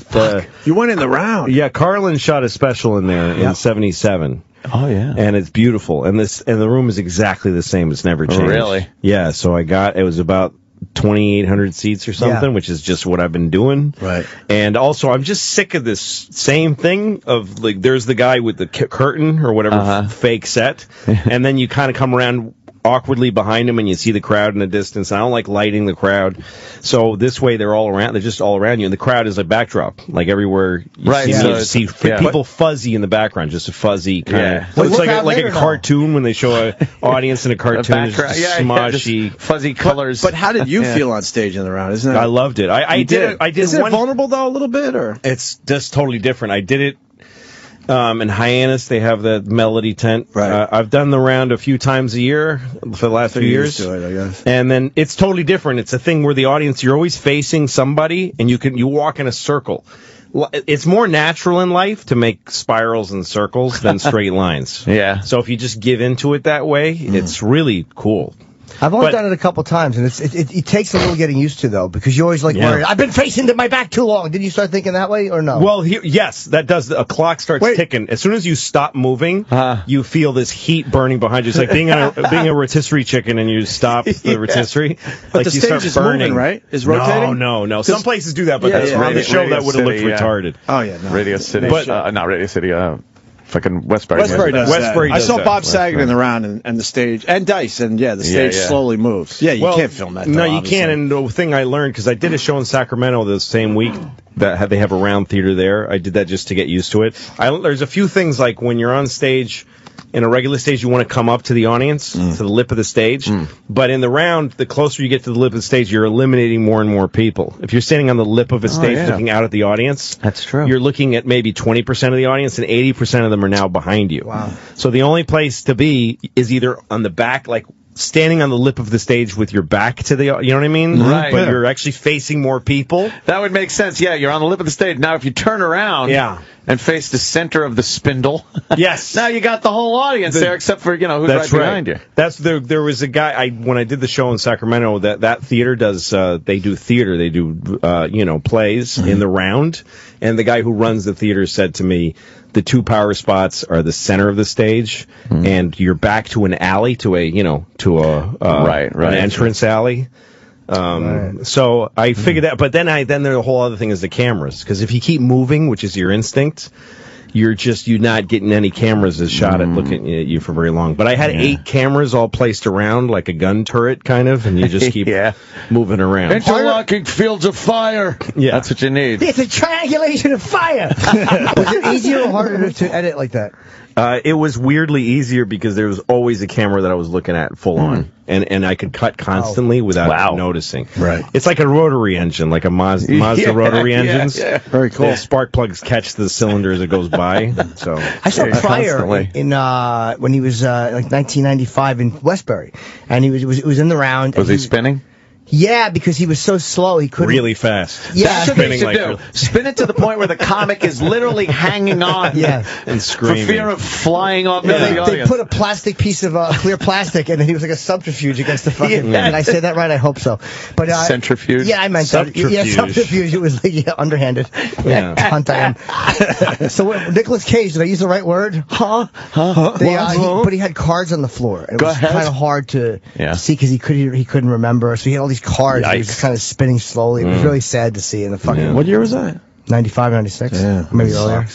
You went in the round. Yeah, Carlin shot a special in there in '77. Oh yeah, and it's beautiful, and the room is exactly the same. It's never changed. Really? Yeah. So it was about 2,800 seats or something, which is just what I've been doing. Right. And also, I'm just sick of this same thing of like, there's the guy with the curtain or whatever fake set, and then you kind of come around awkwardly behind him and you see the crowd in the distance. I don't like lighting the crowd. So this way they're just all around you, and the crowd is a backdrop. Like everywhere you see people fuzzy in the background, just a fuzzy kind of. It's like a cartoon when they show an audience in a cartoon. It's smoshy, fuzzy colors. But how did you feel on stage in the round? Isn't it? I loved it. I did. Is it vulnerable though a little bit, or it's just totally different? I did it. In Hyannis, they have the Melody tent. Right. I've done the round a few times a year for the last few years. To it, I guess. And then it's totally different. It's a thing where the audience, you're always facing somebody, and you walk in a circle. It's more natural in life to make spirals and circles than straight lines. Yeah. So if you just give into it that way, it's really cool. I've only done it a couple times, and it takes a little getting used to, though, because you're always like worried. I've been facing my back too long. Did you start thinking that way, or no? Well, yes, that does. A clock starts ticking. As soon as you stop moving, you feel this heat burning behind you. It's like being a rotisserie chicken, and you stop the rotisserie. But like the you stage start is burning. moving, right? Is rotating? No. Some places do that, but on the show that would have looked retarded. Oh, yeah. No. Radio City. But, not Radio City. Fucking Westbury. Westbury does Westbury that. does I saw that. Bob Saget in the round and the stage, and Dice, and the stage slowly moves. Yeah, you can't film that. No, you can't. And the thing I learned, because I did a show in Sacramento the same week that they have a round theater there. I did that just to get used to it. There's a few things, like when you're on stage, in a regular stage, you want to come up to the audience, to the lip of the stage. But in the round, the closer you get to the lip of the stage, you're eliminating more and more people. If you're standing on the lip of a stage looking out at the audience, that's true. You're looking at maybe 20% of the audience, and 80% of them are now behind you. Wow. So the only place to be is either on the back, like standing on the lip of the stage with your back to the, you know what I mean? Right. But you're actually facing more people. That would make sense. Yeah, you're on the lip of the stage. Now, if you turn around and face the center of the spindle, yes, now you got the whole audience there, except for, who's right behind you. There was a guy, when I did the show in Sacramento, that theater does, they do theater, they do, plays in the round, and the guy who runs the theater said to me, the 2 power spots are the center of the stage, and you're back to an alley, to an entrance alley. So I figured that, but then the whole other thing is the cameras, because if you keep moving, which is your instinct, you're not getting any cameras as shot at looking at you for very long. But I had 8 cameras all placed around like a gun turret, kind of, and you just keep moving around. Interlocking fields of fire. Yeah. That's what you need. It's a triangulation of fire. Was it easier or harder to edit like that? It was weirdly easier because there was always a camera that I was looking at full on. and I could cut constantly without noticing. Right. It's like a rotary engine, like a Mazda rotary engines. Yeah. Very cool. The spark plugs catch the cylinder as it goes by. So I saw Pryor in when he was like 1995 in Westbury, and he was in the round. Was he spinning? Yeah, because he was so slow he couldn't. Really fast. Yeah, that's what they should do. Spin it to the point where the comic is literally hanging on. Yeah, and screaming for fear of flying off into the audience. They put a plastic piece of clear plastic, and then he was like a subterfuge against the fucking. Did I say that right? I hope so. But centrifuge. Yeah, I meant subterfuge. Yeah, subterfuge. It was like underhanded. Yeah, Hunt I am. So Nicolas Cage, did I use the right word? Huh? But he had cards on the floor. And it was kind of hard to see because he couldn't remember. So he had all these cards. He was just kind of spinning slowly. It was really sad to see in the fucking. Yeah. What year was that? 95, 96. Yeah, maybe earlier.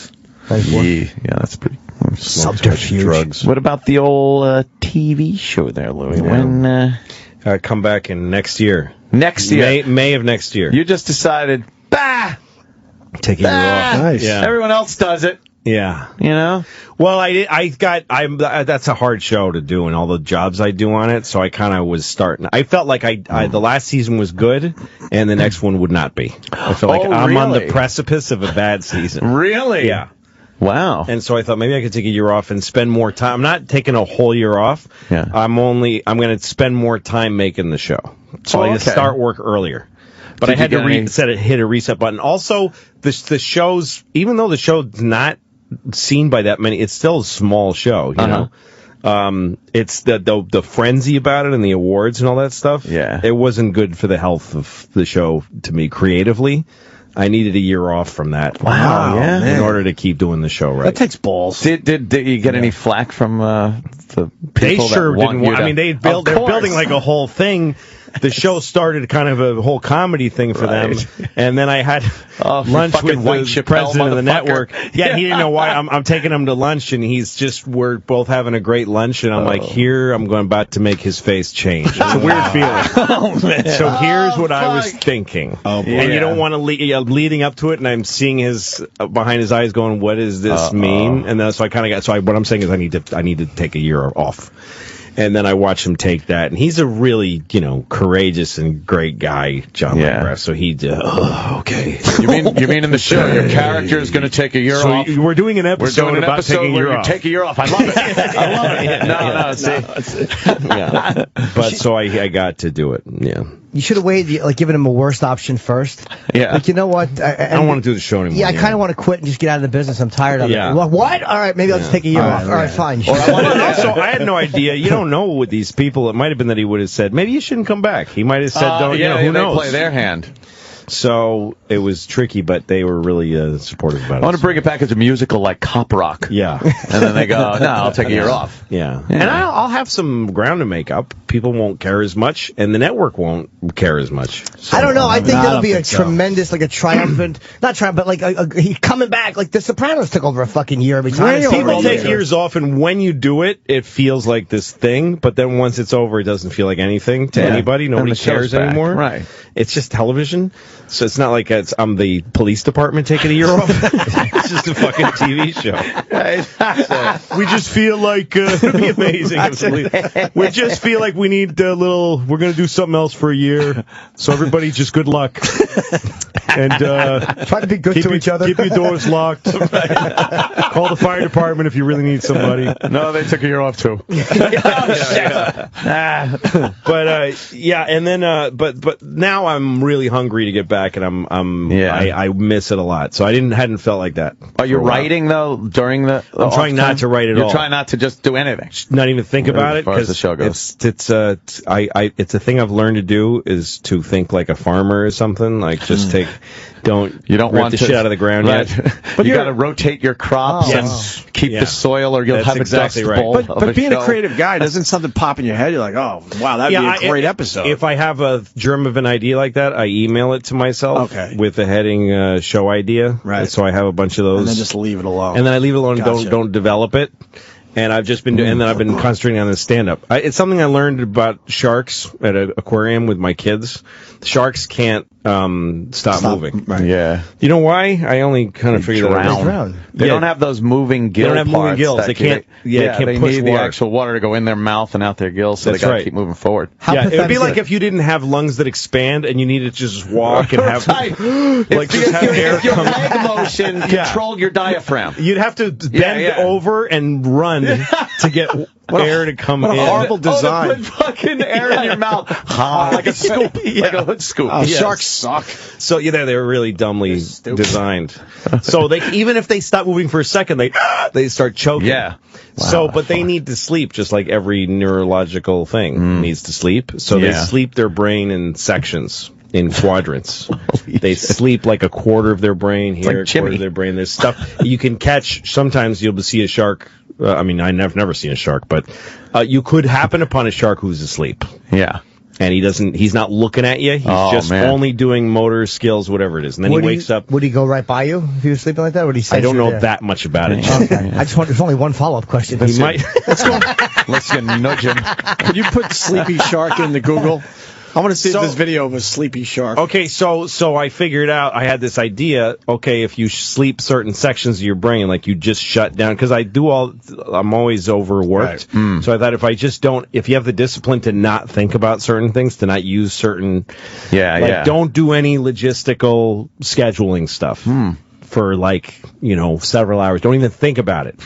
94. Yeah, that's pretty. Subterfuge. Drugs. What about the old TV show there, Louie? Yeah. When come back in next year. Next year, May of next year. You just decided, take a year off. Nice. Yeah. Everyone else does it. Yeah. You know? Well, that's a hard show to do and all the jobs I do on it, so I kind of was starting. I felt like the last season was good and the next one would not be. I felt like I'm on the precipice of a bad season. Really? Yeah. Wow. And so I thought maybe I could take a year off and spend more time. I'm not taking a whole year off. Yeah. I'm going to spend more time making the show. So I start work earlier. But I had to hit a reset button. Also, the show's, even though the show's not seen by that many, it's still a small show, you know. It's the frenzy about it and the awards and all that stuff. Yeah. It wasn't good for the health of the show to me creatively. I needed a year off from that. Wow, yeah. In order to keep doing the show right. That takes balls. Did you get any flack from the people they sure that want didn't you want. to... I mean, they're building like a whole thing. The show started kind of a whole comedy thing for them, and then I had lunch with the president of the network. Yeah, he didn't know why. I'm taking him to lunch, and we're both having a great lunch, and I'm like, I'm about to make his face change. It's a weird feeling. Oh, man. So here's what I was thinking. Oh, boy. And you don't want to leading up to it, and I'm seeing his behind his eyes going, what does this mean? And then so I kind of got, what I'm saying is I need to take a year off. And then I watched him take that, and he's a really, courageous and great guy, John Legras. So he did. Okay. You mean in the show, your character is going to take a year off? We're doing an episode about taking a year off. Take a year off. I love it. I love it. See. But so I got to do it. Yeah. You should have waited, given him a worst option first. Yeah. You know what? I don't want to do the show anymore. Yeah, I kind of want to quit and just get out of the business. I'm tired of it. Yeah. What? All right, maybe I'll just take a year off. All right, fine. Also, I had no idea. You don't know with these people. It might have been that he would have said, maybe you shouldn't come back. He might have said, who knows? They play their hand. So it was tricky, but they were really supportive about it. I want to bring it back as a musical like Cop Rock. Yeah. And then they go, no, I'll take a year off. Yeah. And I'll have some ground to make up. People won't care as much, and the network won't care as much. So, I don't know. I think that'll be a tremendous, a triumphant, not triumphant, but he coming back. Like The Sopranos took over a fucking year every time. People take years off, and when you do it, it feels like this thing, but then once it's over, it doesn't feel like anything to anybody. Nobody cares anymore. Right. It's just television. So it's not like I'm the police department taking a year off. It's just a fucking TV show. So we just feel like it'd be amazing. We just feel like we need we're going to do something else for a year. So everybody just good luck. And try to be good to each other. Keep your doors locked. Call the fire department if you really need somebody. No, they took a year off too. And then but now I'm really hungry to get back, and I miss it a lot. So I hadn't felt like that. Are you writing though during the? I'm trying not to write at all. You're trying not to just do anything. Not even think about it. As far as the show goes, it's a thing I've learned to do is to think like a farmer or something. Like just you don't rip want the shit out of the ground yet. But you got to rotate your crops and keep the soil, or you'll have a dust bowl. But being a creative guy, doesn't something pop in your head? You're like, oh wow, that'd be a great episode. If I have a germ of an idea like that, I email it to myself with the heading show idea. Right. So I have a bunch of those. And then just leave it alone. And then I leave it alone. Gotcha. Don't develop it. And I've just been doing, and then I've been concentrating on the stand-up. It's something I learned about sharks at an aquarium with my kids. Sharks can't stop moving. Right. Yeah. You know why? I only kind of figured that out. They don't have those moving gill They don't have moving parts gills. that They can't. They can't they push need water. the actual water to go in their mouth and out their gills, so That's they got to right. keep moving forward. Yeah, it would be like if you didn't have lungs that expand and you needed to just walk and have Right. like just have air if your come. leg motion controlled your diaphragm. You'd have to bend over and run to get air to come in. Horrible design. To put fucking air in your mouth. Like a scoop. Like a hood scoop. Sharks suck. So they're really dumbly designed. So they even if they stop moving for a second, they start choking. Yeah. So, but they need to sleep just like every neurological thing needs to sleep. So they sleep their brain in sections, in quadrants. They sleep like a quarter of their brain here, like a quarter of their brain. There's stuff you can catch. Sometimes you'll see a shark. I mean, I've never seen a shark, but you could happen upon a shark who's asleep. Yeah. And he's not looking at you. He's just only doing motor skills, whatever it is. And then he wakes up. Would he go right by you if he was sleeping like that? Or would he I don't know that much about it. Okay. I just want, there's only one follow-up question. He might. Let's nudge him. Could you put sleepy shark into Google? I want to see this video of a sleepy shark. Okay, so I figured out, I had this idea, okay, if you sleep certain sections of your brain, like you just shut down, because I'm always overworked. Right. So I thought if you have the discipline to not think about certain things, to not use certain, don't do any logistical scheduling stuff for several hours. Don't even think about it.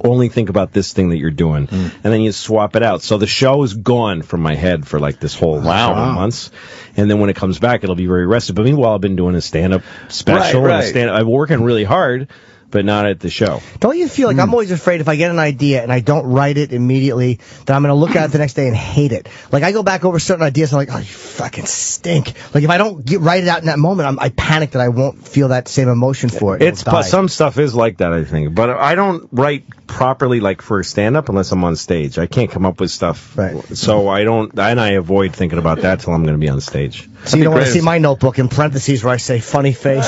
Only think about this thing that you're doing, and then you swap it out. So the show is gone from my head for like this whole several months, and then when it comes back, it'll be very rested. But meanwhile, I've been doing a stand-up special. Right. I'm working really hard, but not at the show. Don't you feel like I'm always afraid if I get an idea and I don't write it immediately, that I'm going to look at it the next day and hate it? Like, I go back over certain ideas and I'm like, oh, you fucking stink. Like, if I don't write it out in that moment, I panic that I won't feel that same emotion for it. Some stuff is like that, I think. But I don't write properly, like, for stand-up unless I'm on stage. I can't come up with stuff. Right. So I avoid thinking about that till I'm going to be on stage. So you don't want to see my notebook in parentheses where I say funny face.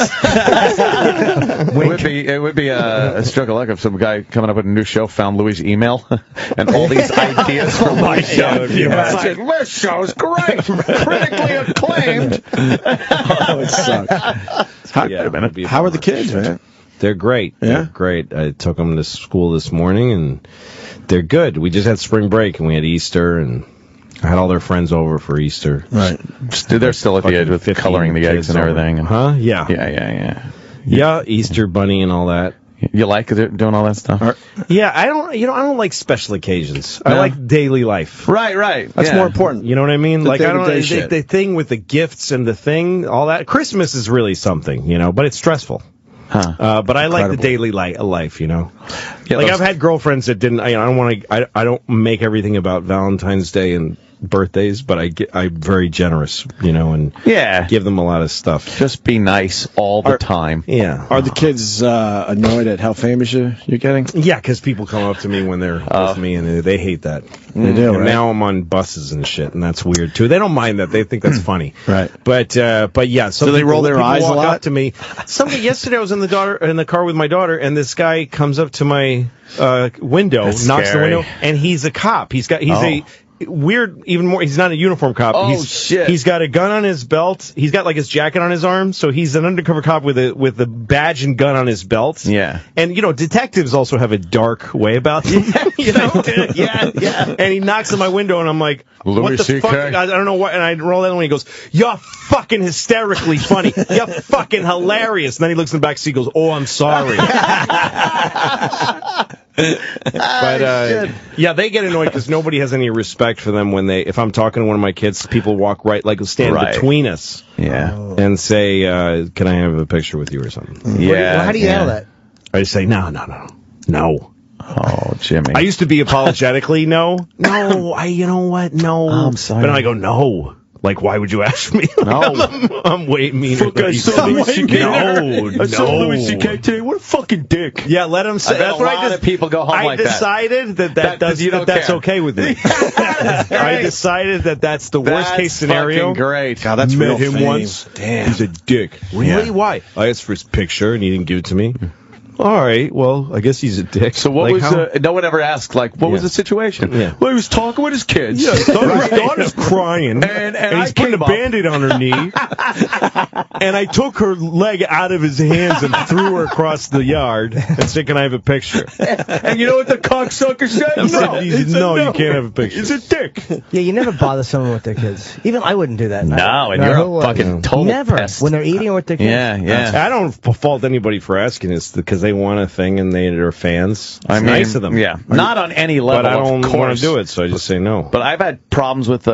It would be a stroke of luck if some guy coming up with a new show found Louie's email and all these ideas for my show. This show's great, critically acclaimed. Oh, it sucks. How are the kids, man? They're great. Yeah? They're great. I took them to school this morning, and they're good. We just had spring break, and we had Easter, and I had all their friends over for Easter. Right. They're still at the edge with coloring the eggs and everything. Huh? Yeah. Yeah, Easter bunny and all that. You like doing all that stuff? Yeah, I don't like special occasions. No? I like daily life. Right. That's more important. You know what I mean? The like, I don't the thing with the gifts and the thing, all that. Christmas is really something, but it's stressful. Huh. But I like the daily life, Yeah, I've had girlfriends that didn't. I don't make everything about Valentine's Day and birthdays, but I'm very generous, and give them a lot of stuff. Just be nice all the time. Yeah. Are the kids annoyed at how famous you're getting? Yeah, because people come up to me when they're with me, and they hate that. They do, and right? now I'm on buses and shit, and that's weird too. They don't mind that; they think that's funny. Right. But yeah. So they roll their eyes a walk lot? up to me. Yesterday, I was in the car with my daughter, and this guy comes up to my window, That's knocks scary. the window, and he's a cop. He's a weird, even more. He's not a uniform cop. Shit! He's got a gun on his belt. He's got like his jacket on his arm, so he's an undercover cop with a badge and gun on his belt. Yeah. And detectives also have a dark way about them. Yeah. And he knocks on my window, and I'm like, Louie what the CK? fuck? I don't know what. And I roll that, and he goes, "You're fucking hysterically funny. You're fucking hilarious." And then he looks in the back seat, and goes, "Oh, I'm sorry." But yeah, they get annoyed because nobody has any respect for them if I'm talking to one of my kids, people walk stand between us, and say, "Can I have a picture with you or something?" Yeah. How do you handle that? I say, no. Oh, Jimmy. I used to be apologetically no. You know what? No. I'm sorry. But then I go, no. Like, why would you ask me? No. I'm way meaner. Fuck, I saw Louie CK. No. I saw Louie CK today. What a fucking dick. Yeah, let him say. That's what I lot of people go home like that. I decided that's okay with me. I decided that's the worst case scenario. Fucking great. God, that's real Met him fame. once. Damn. He's a dick. Really? Why? I asked for his picture and he didn't give it to me. all right, well, I guess he's a dick. So what was? No one ever asked. Like, what was the situation? Yeah. Well, he was talking with his kids. Yeah, his daughter's crying, and he's putting a Band-Aid on her knee. And I took her leg out of his hands and threw her across the yard and said, "Can I have a picture?" And you know what the cocksucker said? No, you can't have a picture. He's a dick. Yeah, you never bother someone with their kids. Even I wouldn't do that. No, and you're a fucking total never pest. when they're eating or with their kids. Yeah. I don't fault anybody for asking this because they want a thing and they're fans. It's nice of them. Yeah, not on any level. But I don't of want course. to do it, so I just say no. But I've had problems with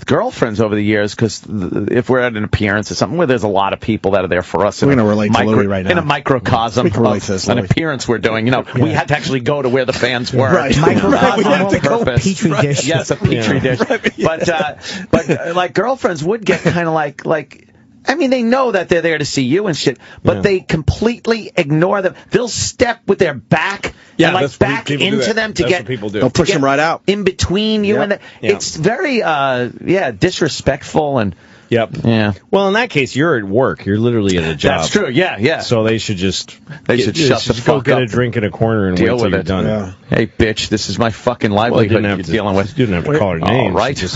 girlfriends over the years because if we're at an appearance or something where there's a lot of people that are there for us, we're going to relate to Louie right now. In a microcosm of an appearance we're doing. You know, we had to actually go to where the fans were. Right. We have to go petri dish. Yes, a petri dish. But like girlfriends would get kind of like. I mean, they know that they're there to see you and shit, but they completely ignore them. They'll step with their back and like back into them to get. They'll push them right out in between you and it's very disrespectful and. Yep. Yeah. Well, in that case, you're at work. You're literally at a job. That's true. Yeah. So they should just shut the fuck go up. get a drink in a corner and deal wait till with you're it. done. Yeah. Hey, bitch, this is my fucking livelihood you're dealing with. You didn't have to call her name. Right. Just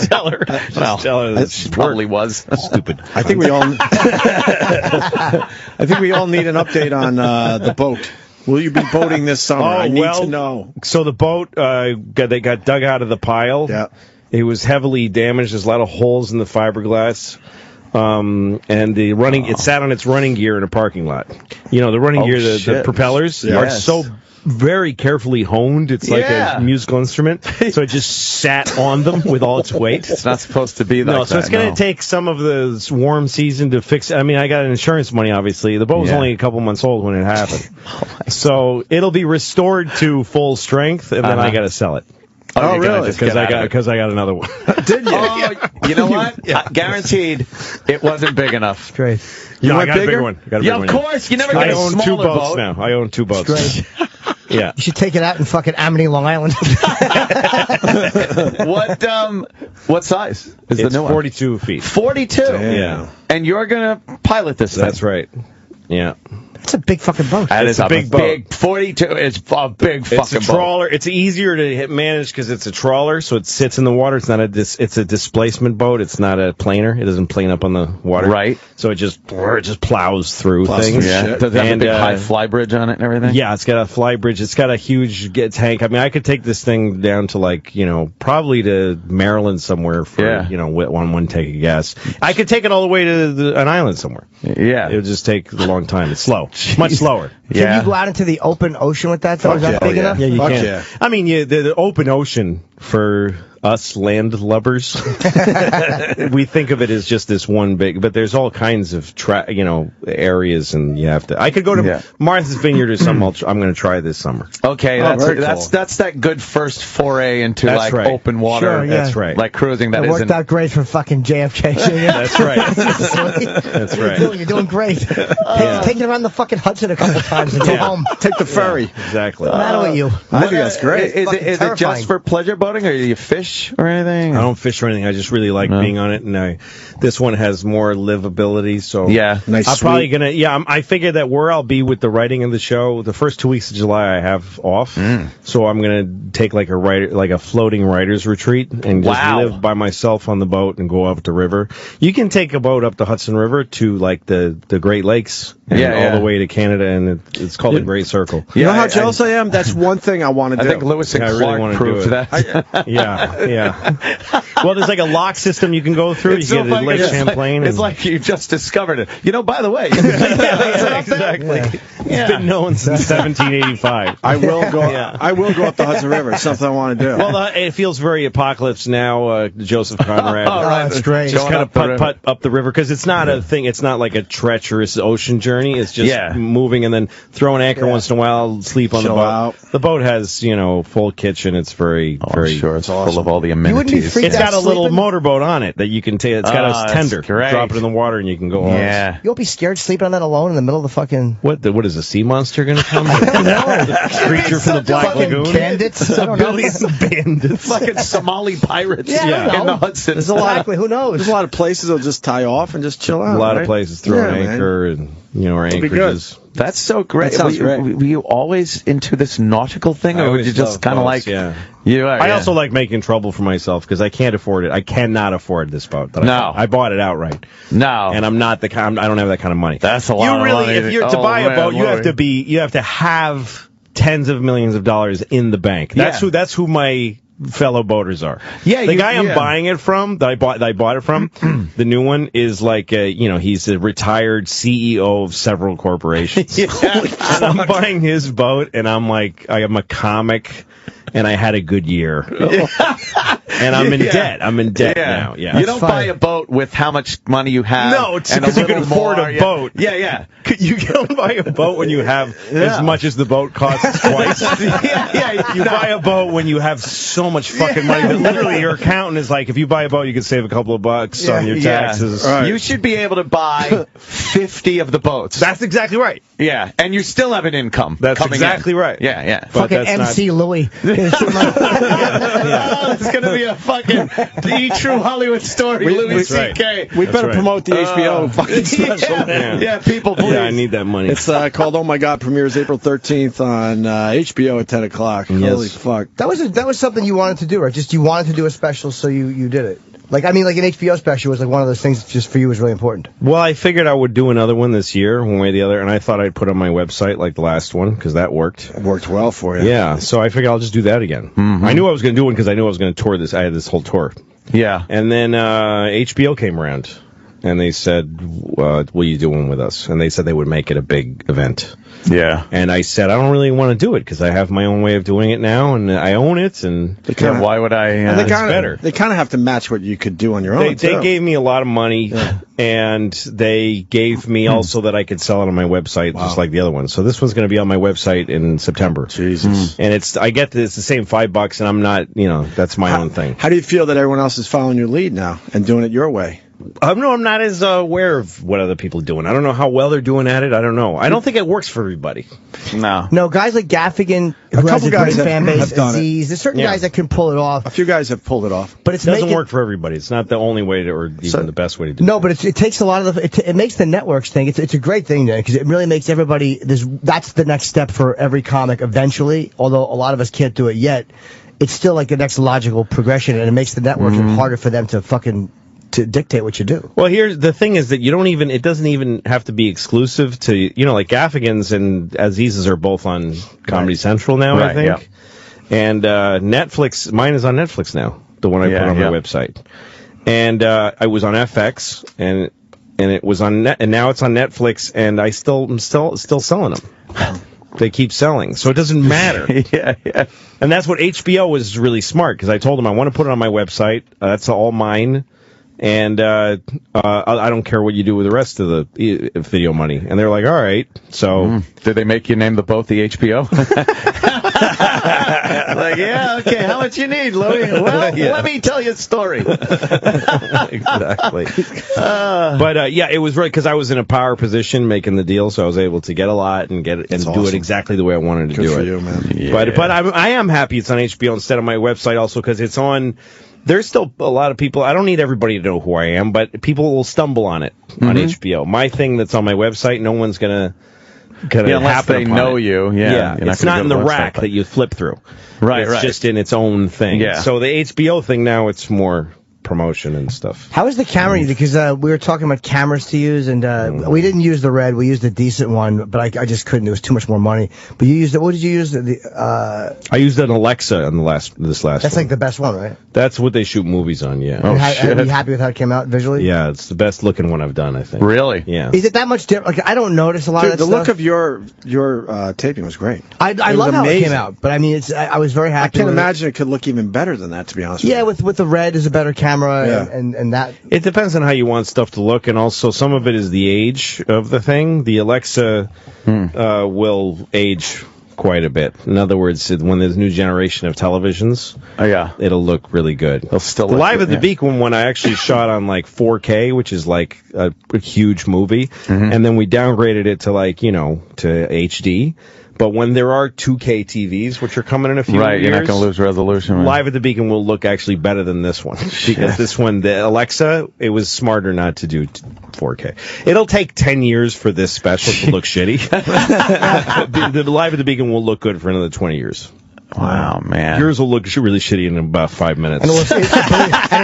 tell her. Well, tell her that she probably was. Stupid. I think we all. I think we all need an update on the boat. Will you be boating this summer? I need to know. So the boat, they got dug out of the pile. Yeah. It was heavily damaged. There's a lot of holes in the fiberglass. And the running, it sat on its running gear in a parking lot. You know, the running gear, the propellers are so very carefully honed. It's like a musical instrument. So it just sat on them with all its weight. It's not supposed to be like that. So it's going to take some of the warm season to fix it. I mean, I got insurance money, obviously. The boat was only a couple months old when it happened. So it'll be restored to full strength, and then I got to sell it. Oh, really? Because I got another one. Did you? Oh, you know what? Guaranteed, it wasn't big enough. Great. You got a bigger one. Of course. You never get a smaller boat. I own 2 boats now. I own 2 boats. Great. Yeah. You should take it out in fucking Amity, Long Island. What size is the new one? 42 feet. 42? Yeah. And you're going to pilot this thing? That's right. Yeah. That's a big fucking boat. That is a big boat. 42 is a big fucking boat. It's a trawler. It's easier to manage because it's a trawler, so it sits in the water. It's not it's a displacement boat. It's not a planer. It doesn't plane up on the water. Right. So it just plows through things. Yeah. Does it have a big high fly bridge on it and everything? Yeah, it's got a fly bridge. It's got a huge tank. I mean, I could take this thing down to probably to Maryland somewhere for, one tank of gas. I could take it all the way to an island somewhere. Yeah. It would just take a long time. It's slow. Much slower. Can you go out into the open ocean with that, though? Is that big enough? Yeah, you can. Yeah. I mean, the open ocean for us land lubbers, we think of it as just this one big, but there's all kinds of areas, and you have to. I could go to Martha's Vineyard or something. I'm going to try this summer. Okay, that's that good first foray into open water. Sure, That's right. Like cruising. That worked out great for fucking JFK. That's right. That's right. You're doing great. Take it around the fucking Hudson a couple times and go home. Take the ferry. Exactly. What's the matter with you? I think that's great. Is it just for pleasure boating, or do you fish or anything? I don't fish or anything. I just really like being on it, and this one has more livability. So nice. I'm probably gonna. Yeah, I figured that where I'll be with the writing of the show, the first 2 weeks of July I have off, so I'm gonna take like a floating writers retreat and just live by myself on the boat and go up the river. You can take a boat up the Hudson River to like the Great Lakes and all the way to Canada, and it's called the Great Circle. You know how jealous I am? That's one thing I want to do. I think Lewis and Clark proved that. Yeah. Well, there's like a lock system you can go through. It's you get Lake Champlain. It's like you just discovered it. By the way. Exactly. It's been known since 1785. I will go. I will go up the Hudson River. It's something I want to do. Well, it feels very Apocalypse Now. Joseph Conrad. That's great. Just kind of putt up the river because it's not a thing. It's not like a treacherous ocean journey. It's just moving and then throw an anchor once in a while. Sleep on the boat. Out. The boat has full kitchen. It's very sure. It's full of all the amenities. It's got a little motorboat on it that you can take. It's got a tender. Drop it in the water and you can go home. You won't be scared sleeping on that alone in the middle of the fucking... What is a sea monster going to come? I don't know. Creature from the Black Lagoon? Bandits? I don't know. Bandits. Fucking Somali pirates in the Hudson. There's who knows? There's a lot of places that'll just tie off and just chill out. A lot of places throw an anchor and or anchorages. That's so great. That sounds great. Were you always into this nautical thing, or were you just kind of like? Yeah. I also like making trouble for myself because I can't afford it. I cannot afford this boat. I bought it outright. No, and I'm not the kind. I don't have that kind of money. That's a lot of money. If you're to buy a boat, you have to have tens of millions of dollars in the bank. That's who my fellow boaters are. Yeah, the guy I'm buying it from, that I bought it from, the new one is like, he's a retired CEO of several corporations. And I'm buying his boat, and I'm like, I am a comic, and I had a good year. And I'm in debt. I'm in debt now. Yeah, you don't buy a boat with how much money you have. No, it's because you can afford a boat. Yeah. You don't buy a boat when you have as much as the boat costs twice. You buy a boat when you have so much fucking money that literally your accountant is like, if you buy a boat, you can save a couple of bucks on your taxes. Right. You should be able to buy 50 of the boats. That's exactly right. Yeah, and you still have an income. That's exactly right. Yeah. Fucking MC Louie. It's going to be a fucking true Hollywood story, Louie CK. We better promote the HBO fucking special. Yeah, people, please. Yeah, I need that money. It's called Oh My God, premieres April 13th on HBO at 10 o'clock. Yes. Holy fuck. That was something you wanted to do, right? Just you wanted to do a special, so you did it. Like an HBO special was like one of those things that just for you was really important. Well, I figured I would do another one this year, one way or the other, and I thought I'd put on my website like the last one, because that worked. It worked well for you. Yeah, so I figured I'll just do that again. Mm-hmm. I knew I was going to do one because I knew I was going to tour this. I had this whole tour. Yeah. And then HBO came around, and they said, what are you doing with us? And they said they would make it a big event. Yeah. And I said, I don't really want to do it because I have my own way of doing it now, and I own it. And why would I? It's better. They kind of have to match what you could do on your own. They gave me a lot of money, and they gave me also that I could sell it on my website, just like the other one. So this one's going to be on my website in September. Jesus. And it's the same $5, and I'm not, that's my own thing. How do you feel that everyone else is following your lead now and doing it your way? No, I'm not as aware of what other people are doing. I don't know how well they're doing at it. I don't know. I don't think it works for everybody. No, guys like Gaffigan, who has a great fan base, Aziz, there's certain guys that can pull it off. A few guys have pulled it off. But it doesn't work for everybody. It's not the only way to, or even the best way to do it. No, but it takes a lot of it makes the networks thing. It's a great thing, because it really makes everybody, that's the next step for every comic eventually, although a lot of us can't do it yet. It's still like the next logical progression, and it makes the networking harder for them to dictate what you do. Well, here's the thing is that it doesn't even have to be exclusive to, like Gaffigan's and Aziz's are both on Comedy Central now, I think. Yeah. And Netflix, mine is on Netflix now, the one I put on my website. And I was on FX, and it was on and now it's on Netflix, and I'm still selling them. They keep selling, so it doesn't matter. Yeah. And that's what HBO was really smart, because I told them I want to put it on my website. That's all mine. And I don't care what you do with the rest of the video money. And they're like, all right. So did they make you name the boat the HBO? Like, okay, how much you need, Louie? Well, let me tell you a story. Exactly. But it was right, because I was in a power position making the deal, so I was able to get a lot and do it exactly the way I wanted to do it. Good for you, man. Yeah. But I am happy it's on HBO instead of my website, also because it's on. There's still a lot of people. I don't need everybody to know who I am, but people will stumble on it on HBO. My thing that's on my website, no one's gonna unless they know you. Yeah, it's not in the rack that you flip through. Right, it's just in its own thing. Yeah. So the HBO thing now, it's more promotion and stuff. How is the camera? Because we were talking about cameras to use, and we didn't use the Red. We used a decent one, but I just couldn't. It was too much more money. But you used it. What did you use? I used an Alexa on this last. That's one. like the best one, right? That's what they shoot movies on. Yeah. Are you happy with how it came out visually? Yeah, it's the best looking one I've done, I think. Really? Yeah. Is it that much different? Like, I don't notice a lot of that stuff. The look of your taping was great. I love how it came out, but I mean, I was very happy. I can't imagine it could look even better than that, to be honest with you. Yeah, with the Red is a better camera, and that. It depends on how you want stuff to look, and also some of it is the age of the thing. The Alexa will age quite a bit. In other words, when there's a new generation of televisions, it'll look really good. It'll still the Live at the Beacon one I actually shot on like 4K, which is like a huge movie, and then we downgraded it to like to HD. But when there are 2K TVs, which are coming in a few years, you're not going to lose resolution. Man. Live at the Beacon will look actually better than this one. Because this one, the Alexa, it was smarter not to do 4K. It'll take 10 years for this special to look shitty. the Live at the Beacon will look good for another 20 years. Wow, man. Yours will look really shitty in about 5 minutes. And it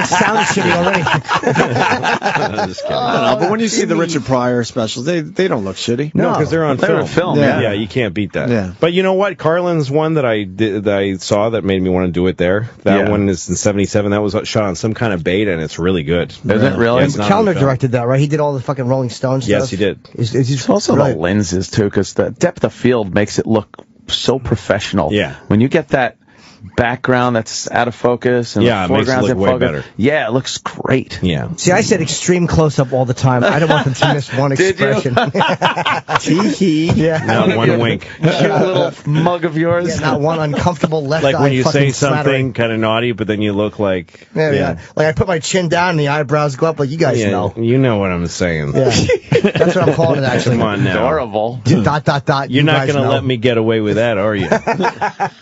sounds shitty already. I'm just kidding. But when you see the Richard Pryor specials, they don't look shitty. No, because they're on film. Yeah. Yeah, you can't beat that. Yeah. But you know what? Carlin's one that I saw that made me want to do it there. That one is in 77. That was shot on some kind of beta, and it's really good. Is it really? Yeah, Kellner directed that, right? He did all the fucking Rolling Stones stuff. Yes, he did. It's also the lenses, too, because the depth of field makes it look so professional. Yeah. When you get that background that's out of focus and the foreground's in focus. Better. Yeah, it looks great. Yeah. See, I said extreme close-up all the time. I don't want them to miss one expression. Tee-hee. Yeah. Not one wink. Cute little mug of yours. Yeah, not one uncomfortable left like eye when you say smattering. something kind of naughty, but then you look like... Yeah. Like I put my chin down and the eyebrows go up, like you guys know. You know what I'm saying. Yeah. That's what I'm calling it, actually. Come on now. Adorable. ... You're not going to let me get away with that, are you?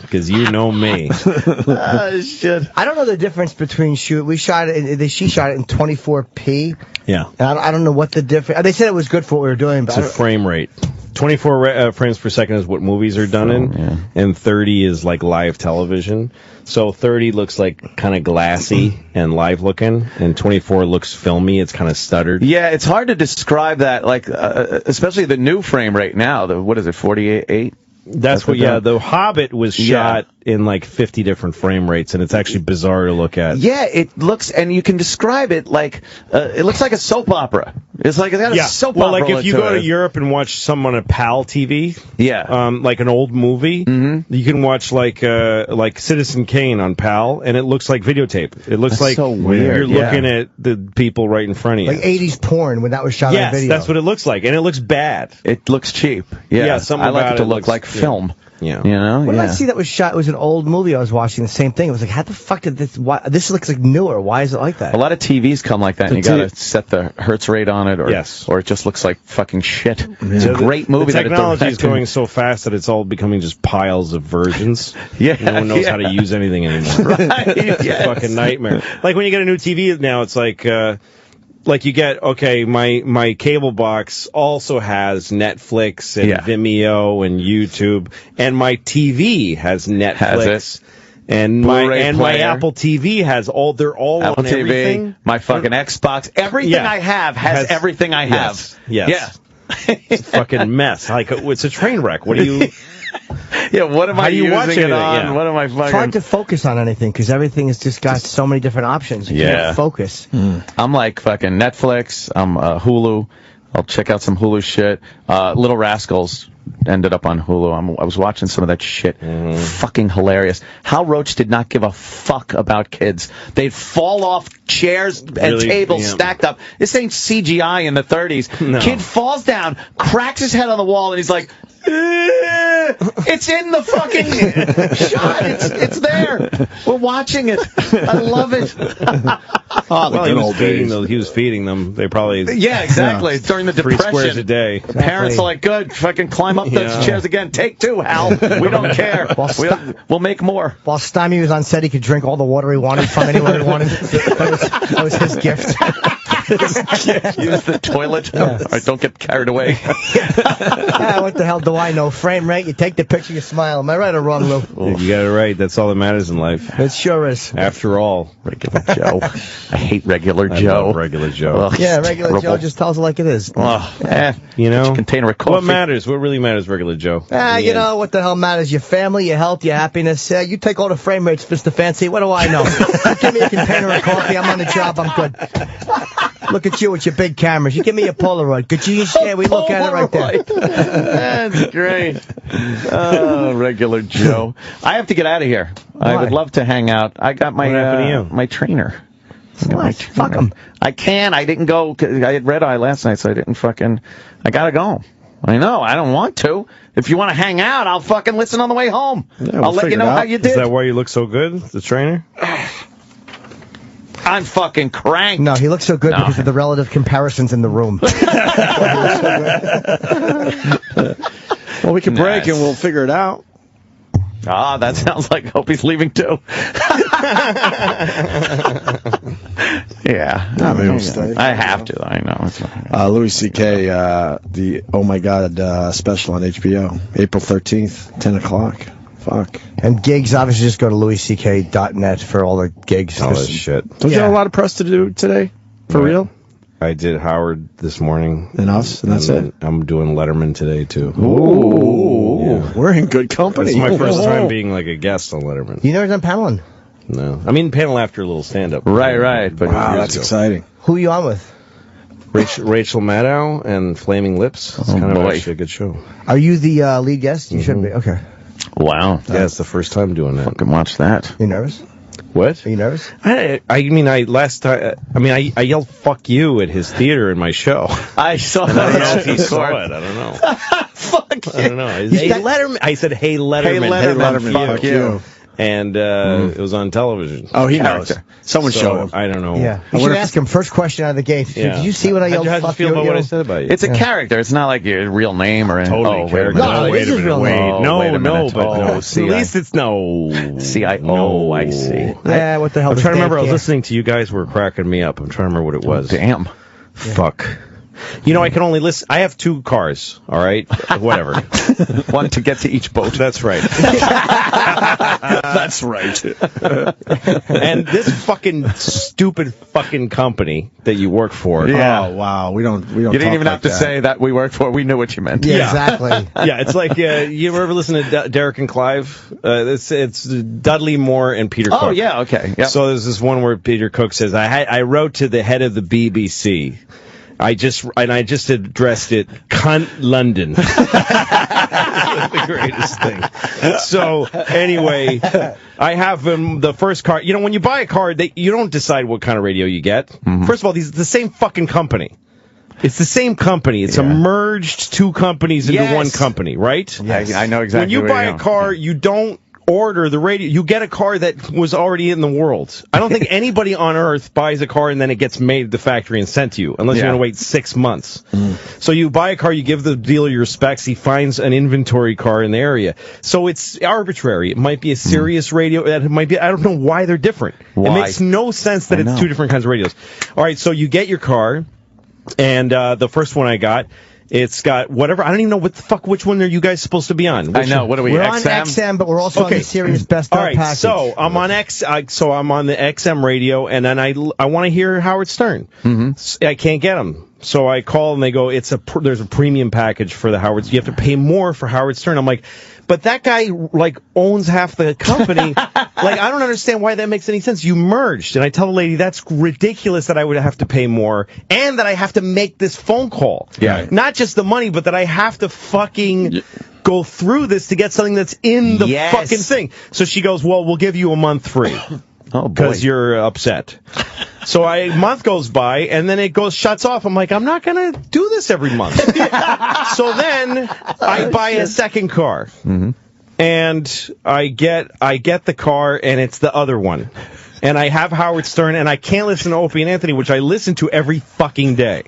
Because you know me. Shit. I don't know the difference between she shot it in 24p. Yeah. And I don't know what the difference. They said it was good for what we were doing, but It's a frame rate. 24 frames per second is what movies are done in, and 30 is like live television. So 30 looks like kind of glassy and live looking, and 24 looks filmy. It's kind of stuttered. Yeah, it's hard to describe that, like, especially the new frame rate now. What is it, 48? That's what, The Hobbit was shot in like 50 different frame rates, and it's actually bizarre to look at. Yeah, it looks, and you can describe it like, it looks like a soap opera. It's like, it's got a soap opera. Well, like if you go to Europe and watch some on a PAL TV, like an old movie, you can watch like Citizen Kane on PAL, and it looks like videotape. It looks like so weird. You're looking at the people right in front of you. like 80s porn when that was shot on video. Yes, that's what it looks like, and it looks bad. It looks cheap. Yeah, something I like about it to look like film. Yeah. You know? What did I see that was shot? It was an old movie I was watching, the same thing. It was like, how the fuck did this... This looks like newer. Why is it like that? A lot of TVs come like that, and you gotta set the hertz rate on it, or it just looks like fucking shit. It's a great movie. The technology is going so fast that it's all becoming just piles of versions. No one knows how to use anything anymore. It's a fucking nightmare. Like when you get a new TV now, it's like you get, my cable box also has Netflix and Vimeo and YouTube, and my TV has Netflix. And my Apple TV has they're all Apple on TV, everything. My fucking Xbox, everything I have has everything I have. Yes. It's a fucking mess. Like, it's a train wreck. What do you... what am I using it on? Yeah. What am I fucking... It's hard to focus on anything because everything has just got so many different options. You can't focus. I'm like fucking Netflix. I'm Hulu. I'll check out some Hulu shit. Little Rascals ended up on Hulu. I was watching some of that shit. Fucking hilarious. Hal Roach did not give a fuck about kids. They'd fall off chairs and tables stacked up. This ain't CGI in the 30s. No. Kid falls down, cracks his head on the wall, and he's like, it's in the fucking shot. It's there. We're watching it. I love it. He was feeding them. They probably exactly. During the 3 Depression, squares a day. Exactly. Parents are like, good, fucking climb up those chairs again. Take 2, Hal. We don't care. We'll make more. While Stymie was on set, he could drink all the water he wanted from anywhere he wanted. That was his gift. Use the toilet. All right, don't get carried away. What the hell do I know? Frame rate, you take the picture, you smile. Am I right or wrong, Lou? You got it right. That's all that matters in life. It sure is. After all. Regular Joe. I hate Regular Joe. Love Regular Joe. Regular Joe just tells it like it is. Container of coffee. What matters? What really matters, Regular Joe? You know what the hell matters? Your family, your health, your happiness. You take all the frame rates, Mr. Fancy. What do I know? You give me a container of coffee, I'm on the job, I'm good. Look at you with your big cameras. You give me a Polaroid. Could you share? We look at it right there. That's great. Oh, Regular Joe. I have to get out of here. Why? I would love to hang out. I got my my trainer. What? Fuck him. I can't. I didn't go. I had red eye last night, so I didn't fucking... I gotta go. I know. I don't want to. If you want to hang out, I'll fucking listen on the way home. I'll let you know how you did. Is that why you look so good, the trainer? I'm fucking cranked. No, he looks so good because of the relative comparisons in the room. Well, we can break and we'll figure it out. Ah, that sounds like Opie's leaving too. Yeah. No, maybe we'll stay. I have to. I know. Louie CK, the Oh My God special on HBO, April 13th, 10 o'clock. Fuck. And gigs, obviously, just go to louisck.net for all the gigs. All this shit. Don't you have a lot of press to do today? For real? I did Howard this morning. And us, and that's it? I'm doing Letterman today, too. Ooh. Yeah. We're in good company. It's my first time being like a guest on Letterman. You never done paneling? No. I mean, panel after a little stand-up. Right. But wow, that's exciting. Who are you on with? Rachel Maddow and Flaming Lips. It's kind of actually a good show. Are you the lead guest? You should be. Okay. Wow. Yeah, it's the first time doing that. Fucking watch that. You nervous? What? Are you nervous? I yelled "fuck you" at his theater in my show. I saw that. I don't know if he saw it. I don't know. Fuck you. I don't know. Hey, Letterman. I said, "Hey Letterman, fuck you." And it was on television. Oh, he knows. Someone showed him. I don't know. Yeah. You should ask him first question out of the gate. Yeah. Did you see what I yelled? How'd you feel about what I said about you? It's a character. It's not like your real name or anything. Totally wait a minute. No, wait a minute. real name. At least it's no. C-I-O, I see. Yeah, what the hell? I'm trying to remember. I was listening to you guys were cracking me up. I'm trying to remember what it was. Damn. Fuck. You know, I can only listen. I have 2 cars, all right? Whatever. One to get to each boat. That's right. That's right. And this fucking stupid fucking company that you work for. Yeah. Oh, wow. We don't You didn't even have to say that we worked for. We knew what you meant. Yeah, exactly. Yeah, it's like, you ever listen to Derek and Clive? It's Dudley Moore and Peter Cook. Oh, yeah, okay. Yep. So there's this one where Peter Cook says, I wrote to the head of the BBC. I just addressed it, cunt London. The greatest thing. So anyway, I have the first car. You know, when you buy a car, you don't decide what kind of radio you get. Mm-hmm. First of all, these are the same fucking company. It's the same company. It's a merged 2 companies into one company, right? Yes. I know exactly. When you buy a car, you don't order the radio. You get a car that was already in the world. I don't think anybody on earth buys a car and then it gets made at the factory and sent to you, unless you're going to wait 6 months. So you buy a car, you give the dealer your specs, he finds an inventory car in the area. So it's arbitrary. It might be a Sirius radio. It might be. I don't know why they're different. Why? It makes no sense that it's 2 different kinds of radios. All right, so you get your car, and the first one I got, it's got whatever. I don't even know what the fuck. Which one are you guys supposed to be on? I know. What are we? We're XM? on XM, but we're also on the Sirius Best All Of right, package. so I'm on I'm on the XM radio, and then I want to hear Howard Stern. Mm-hmm. I can't get him, so I call and they go, there's a premium package for the Howard. You have to pay more for Howard Stern. I'm like, but that guy owns half the company. I don't understand why that makes any sense. You merged, and I tell the lady that's ridiculous that I would have to pay more, and that I have to make this phone call. Yeah, not just the money, but that I have to fucking go through this to get something that's in the fucking thing. So she goes, well, we'll give you a month free. Oh, boy. Because you're upset. So a month goes by, and then it shuts off. I'm like, I'm not going to do this every month. So then I buy a second car. Mm-hmm. And I get the car, and it's the other one. And I have Howard Stern, and I can't listen to Opie and Anthony, which I listen to every fucking day.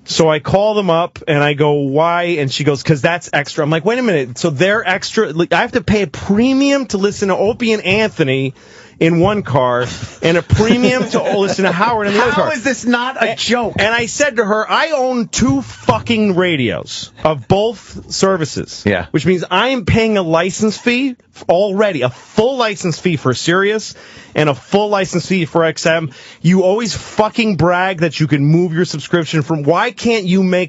So I call them up, and I go, why? And she goes, because that's extra. I'm like, wait a minute. So they're extra. I have to pay a premium to listen to Opie and Anthony in one car, and a premium to listen to Howard in the other car. How is this not a joke? And I said to her, I own 2 fucking radios of both services. Yeah. Which means I am paying a license fee already, a full license fee for Sirius and a full license fee for XM. You always fucking brag that you can move your subscription from. Why can't you I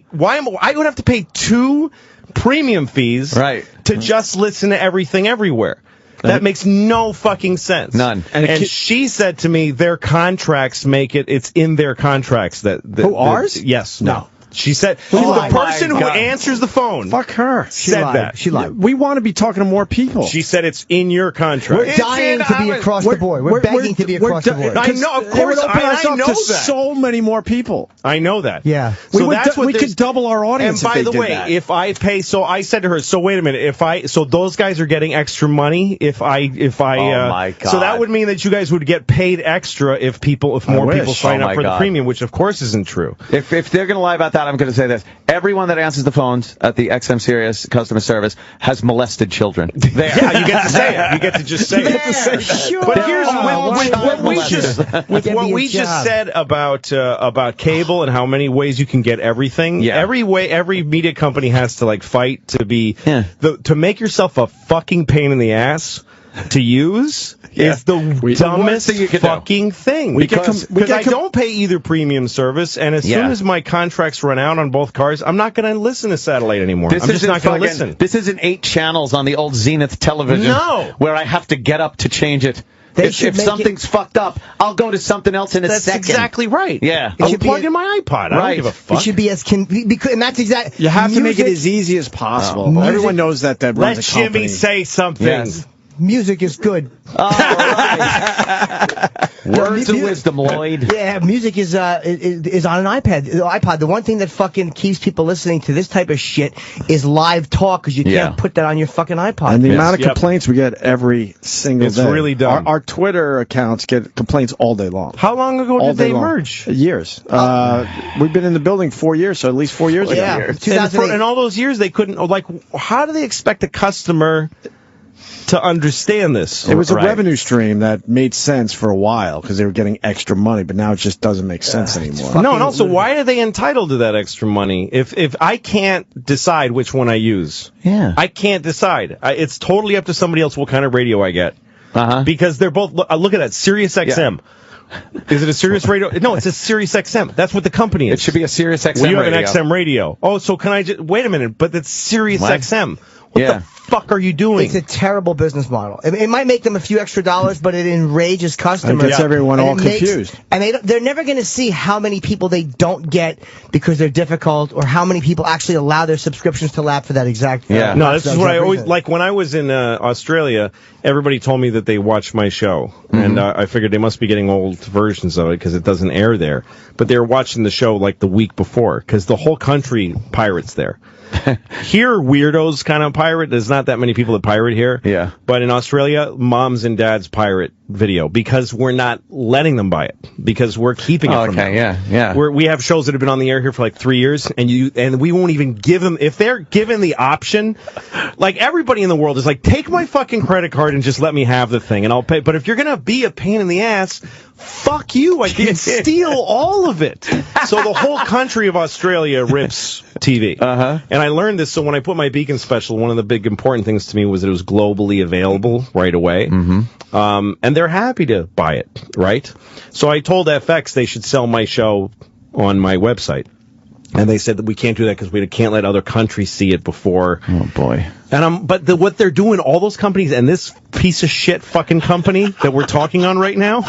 would have to pay 2 premium fees to just listen to everything everywhere. That makes no fucking sense. None. And she said to me, their contracts make it's in their contracts that ours? Yes. No. She said, the person who answers the phone. Fuck her. Said that. She lied. We want to be talking to more people. She said it's in your contract. We're dying to be across the board. We're begging to be across the board. I know, of course. I know to that. so many more people. I know that. Yeah. So we could double our audience. And by if they the way, did that. if I pay, so I said to her, so wait a minute, so those guys are getting extra money if I oh my God. So that would mean that you guys would get paid extra if more people sign up for the premium, which of course isn't true. If they're going to lie about that, out, I'm going to say this. Everyone that answers the phones at the XM Sirius customer service has molested children. There. Yeah, you get to say it. You get to just say it. Sure. But here's what we just said about cable and how many ways you can get everything. Yeah. Every media company has to like fight to be to make yourself a fucking pain in the ass to use is the dumbest fucking thing. Because I don't pay either premium service, and as soon as my contracts run out on both cars, I'm not going to listen to satellite anymore. I'm just not going to listen. This isn't 8 channels on the old Zenith television where I have to get up to change it. If something's fucked up, I'll go to something else in a second. That's exactly right. Yeah. I'll plug in my iPod. I don't give a fuck. It should be as and that's exactly. You have to make it as easy as possible. Everyone knows that runs a company. Let Jimmy say something. Yes. Music is good. Words of wisdom, Lloyd. Yeah, music is on an iPod. The one thing that fucking keeps people listening to this type of shit is live talk, because you can't put that on your fucking iPod. And the amount of complaints we get every single day. It's really dumb. Our Twitter accounts get complaints all day long. How long ago did they merge? Years. We've been in the building 4 years, so at least 4 years ago. Yeah, and all those years they couldn't, like, how do they expect a customer to understand this? It was a revenue stream that made sense for a while because they were getting extra money, but now it just doesn't make sense anymore. No, and also, why are they entitled to that extra money if I can't decide which one I use? Yeah. I can't decide. It's totally up to somebody else what kind of radio I get. Because they're both, look at that, Sirius XM. Yeah. Is it a Sirius radio? No, it's a Sirius XM. That's what the company is. It should be a Sirius XM radio. radio. You have an XM radio. Oh, so can I just, wait a minute, but it's Sirius XM. What the fuck are you doing? It's a terrible business model. It might make them a few extra dollars, but it enrages customers. It gets everyone all confused. And they're never going to see how many people they don't get because they're difficult, or how many people actually allow their subscriptions to lapse for that exact. No, this is what I always like. When I was in Australia, everybody told me that they watched my show, and I figured they must be getting old versions of it because it doesn't air there. But they were watching the show like the week before because the whole country pirates there. Here, weirdos kind of pirate. There's not that many people that pirate here. Yeah. But in Australia, moms and dads pirate video because we're not letting them buy it, because we're keeping it from them. Yeah. We have shows that have been on the air here for like 3 years, and we won't even give them, if they're given the option, like everybody in the world is like, take my fucking credit card and just let me have the thing and I'll pay. But if you're going to be a pain in the ass, fuck you. I can steal all of it. So the whole country of Australia rips TV. And I learned this, so when I put my Beacon special, one of the big important things to me was that it was globally available right away. And they're happy to buy it, right? So I told FX they should sell my show on my website. And they said that we can't do that because we can't let other countries see it before. Oh, boy. And what they're doing, all those companies, and this piece of shit fucking company that we're talking on right now,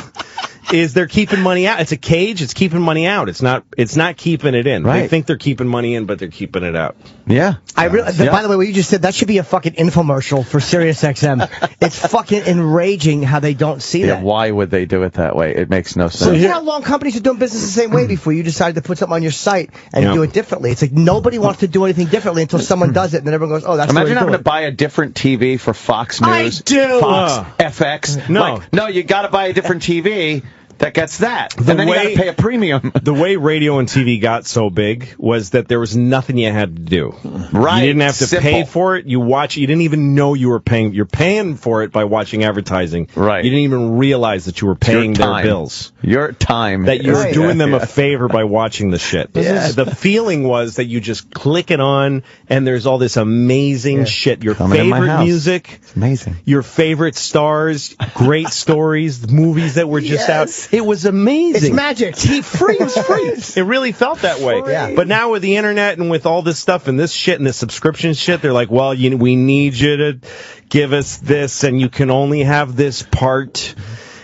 is they're keeping money out. It's a cage. It's keeping money out. It's not keeping it in. They think they're keeping money in, but they're keeping it out. Yeah. By the way, what you just said, that should be a fucking infomercial for Sirius XM. It's fucking enraging how they don't see that. Why would they do it that way? It makes no sense. So you know how long companies are doing business the same way before you decided to put something on your site and do it differently. It's like nobody wants to do anything differently until someone does it, and then everyone goes, oh, that's Imagine having to buy a different TV for Fox News, Fox, FX. No, you got to buy a different TV that gets that. And then you got to pay a premium. The way radio and TV got so big was that there was nothing you had to do. Right. You didn't have to pay for it. You watch. You didn't even know you were paying. You're paying for it by watching advertising. Right. You didn't even realize that you were paying their bills. Your time. That you're doing them a favor by watching the shit. The feeling was that you just click it on and there's all this amazing shit. Your favorite music. It's amazing. Your favorite stars. Great stories. Movies that were just out. It was amazing. It's magic. Free. It was free. It really felt that way. Yeah. But now with the internet and with all this stuff and this shit and the subscription shit, they're like, well, we need you to give us this, and you can only have this part,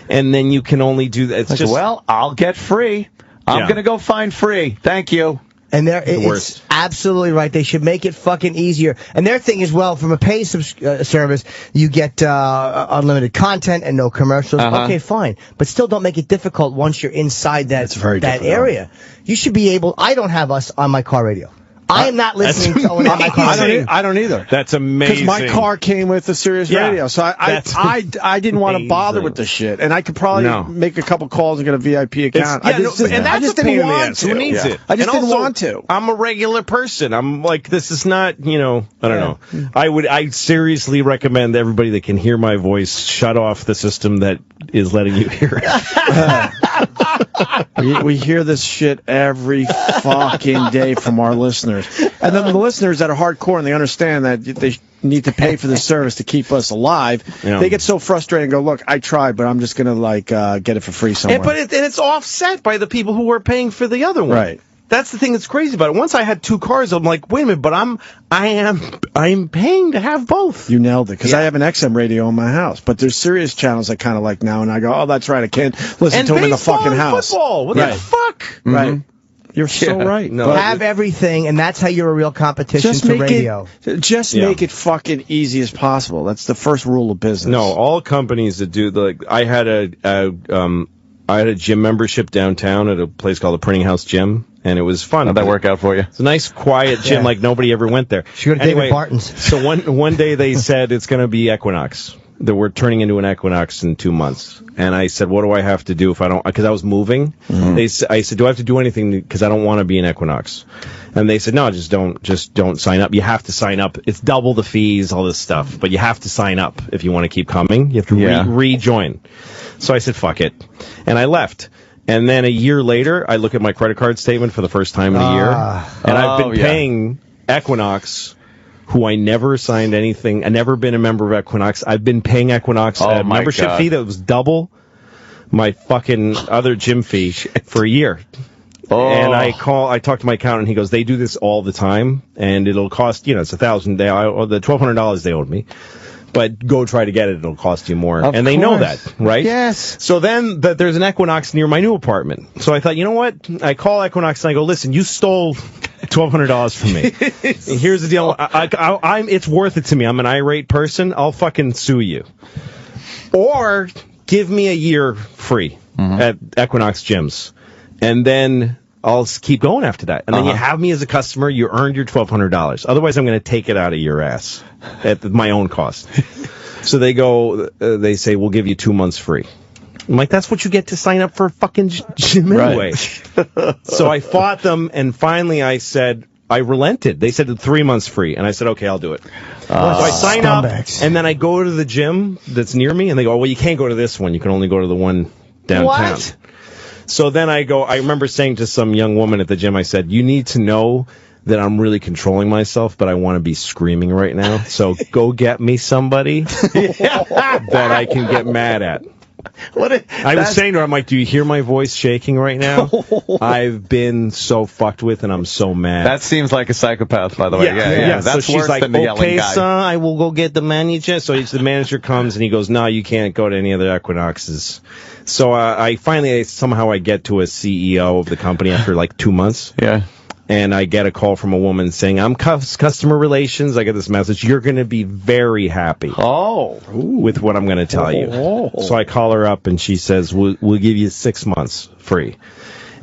and then you can only do that. It's just, well, I'll get free. I'm going to go find free. Thank you. And it's absolutely right. They should make it fucking easier. And their thing is, well, from a paid service, you get unlimited content and no commercials. Okay, fine. But still don't make it difficult once you're inside that area. You should be able... I don't have us on my car radio. I am not listening to my car. I don't either. That's amazing. Because my car came with a Sirius radio, so I didn't want to bother with the shit, and I could probably make a couple calls and get a VIP account. I just didn't want to. Who needs it? I just didn't want to. I'm a regular person. I'm like, this is not, I don't know. I seriously recommend everybody that can hear my voice shut off the system that is letting you hear it. We hear this shit every fucking day from our listeners. And then the listeners that are hardcore and they understand that they need to pay for the service to keep us alive, they get so frustrated and go, look, I tried, but I'm just going to get it for free somewhere. And it's offset by the people who are paying for the other one. Right. That's the thing that's crazy about it. Once I had 2 cars, I'm like, wait a minute, but I am paying to have both. You nailed it, because I have an XM radio in my house, but there's Sirius channels I kind of like now, and I go, oh, that's right, I can't listen to them in the fucking house. Football, what the fuck? Mm-hmm. Right. You're so right. No, have everything, and that's how you're a real competition to radio. Make it fucking easy as possible. That's the first rule of business. No, all companies that do I had a gym membership downtown at a place called the Printing House Gym, and it was fun. How'd that work out for you? It's a nice, quiet gym, like nobody ever went there. Should go to David Barton's. So one day they said it's going to be Equinox. That we're turning into an Equinox in 2 months. And I said, what do I have to do if I don't, because I was moving. Mm-hmm. I said, do I have to do anything because I don't want to be an Equinox? And they said, no, just don't sign up. You have to sign up. It's double the fees, all this stuff, but you have to sign up if you want to keep coming. You have to rejoin. So I said, fuck it. And I left. And then a year later, I look at my credit card statement for the first time in a year. And I've been paying Equinox, who I never signed anything. I never been a member of Equinox. I've been paying Equinox a membership fee that was double my fucking other gym fee for a year. And I talk to my accountant, and he goes, they do this all the time, and it'll cost, it's $1,000, or the $1,200 they owed me. But go try to get it, it'll cost you more. And they know that, right? Yes. So then there's an Equinox near my new apartment. So I thought, you know what? I call Equinox and I go, listen, you stole $1,200 from me. And here's the deal. It's worth it to me. I'm an irate person. I'll fucking sue you. Or give me a year free at Equinox gyms. And then I'll keep going after that. And then you have me as a customer, you earned your $1,200. Otherwise, I'm going to take it out of your ass at my own cost. So they say, we'll give you 2 months free. I'm like, that's what you get to sign up for a fucking gym anyway. So I fought them, and finally I said, I relented. They said 3 months free, and I said, okay, I'll do it. So I sign up, and then I go to the gym that's near me, and they go, well, you can't go to this one. You can only go to the one downtown. What? So then I remember saying to some young woman at the gym, I said, you need to know that I'm really controlling myself, but I want to be screaming right now. So go get me somebody that I can get mad at. I was saying to her, I'm like, do you hear my voice shaking right now? I've been so fucked with, and I'm so mad. That seems like a psychopath, by the way. Yeah. That's so worse she's like, than the yelling guy. Okay, son, I will go get the manager. So the manager comes, and he goes, no, you can't go to any other Equinoxes. So I finally, somehow I get to a CEO of the company after like 2 months. Yeah. And I get a call from a woman saying, I'm customer relations. I get this message. You're going to be very happy with what I'm going to tell you. So I call her up, and she says, we'll give you 6 months free.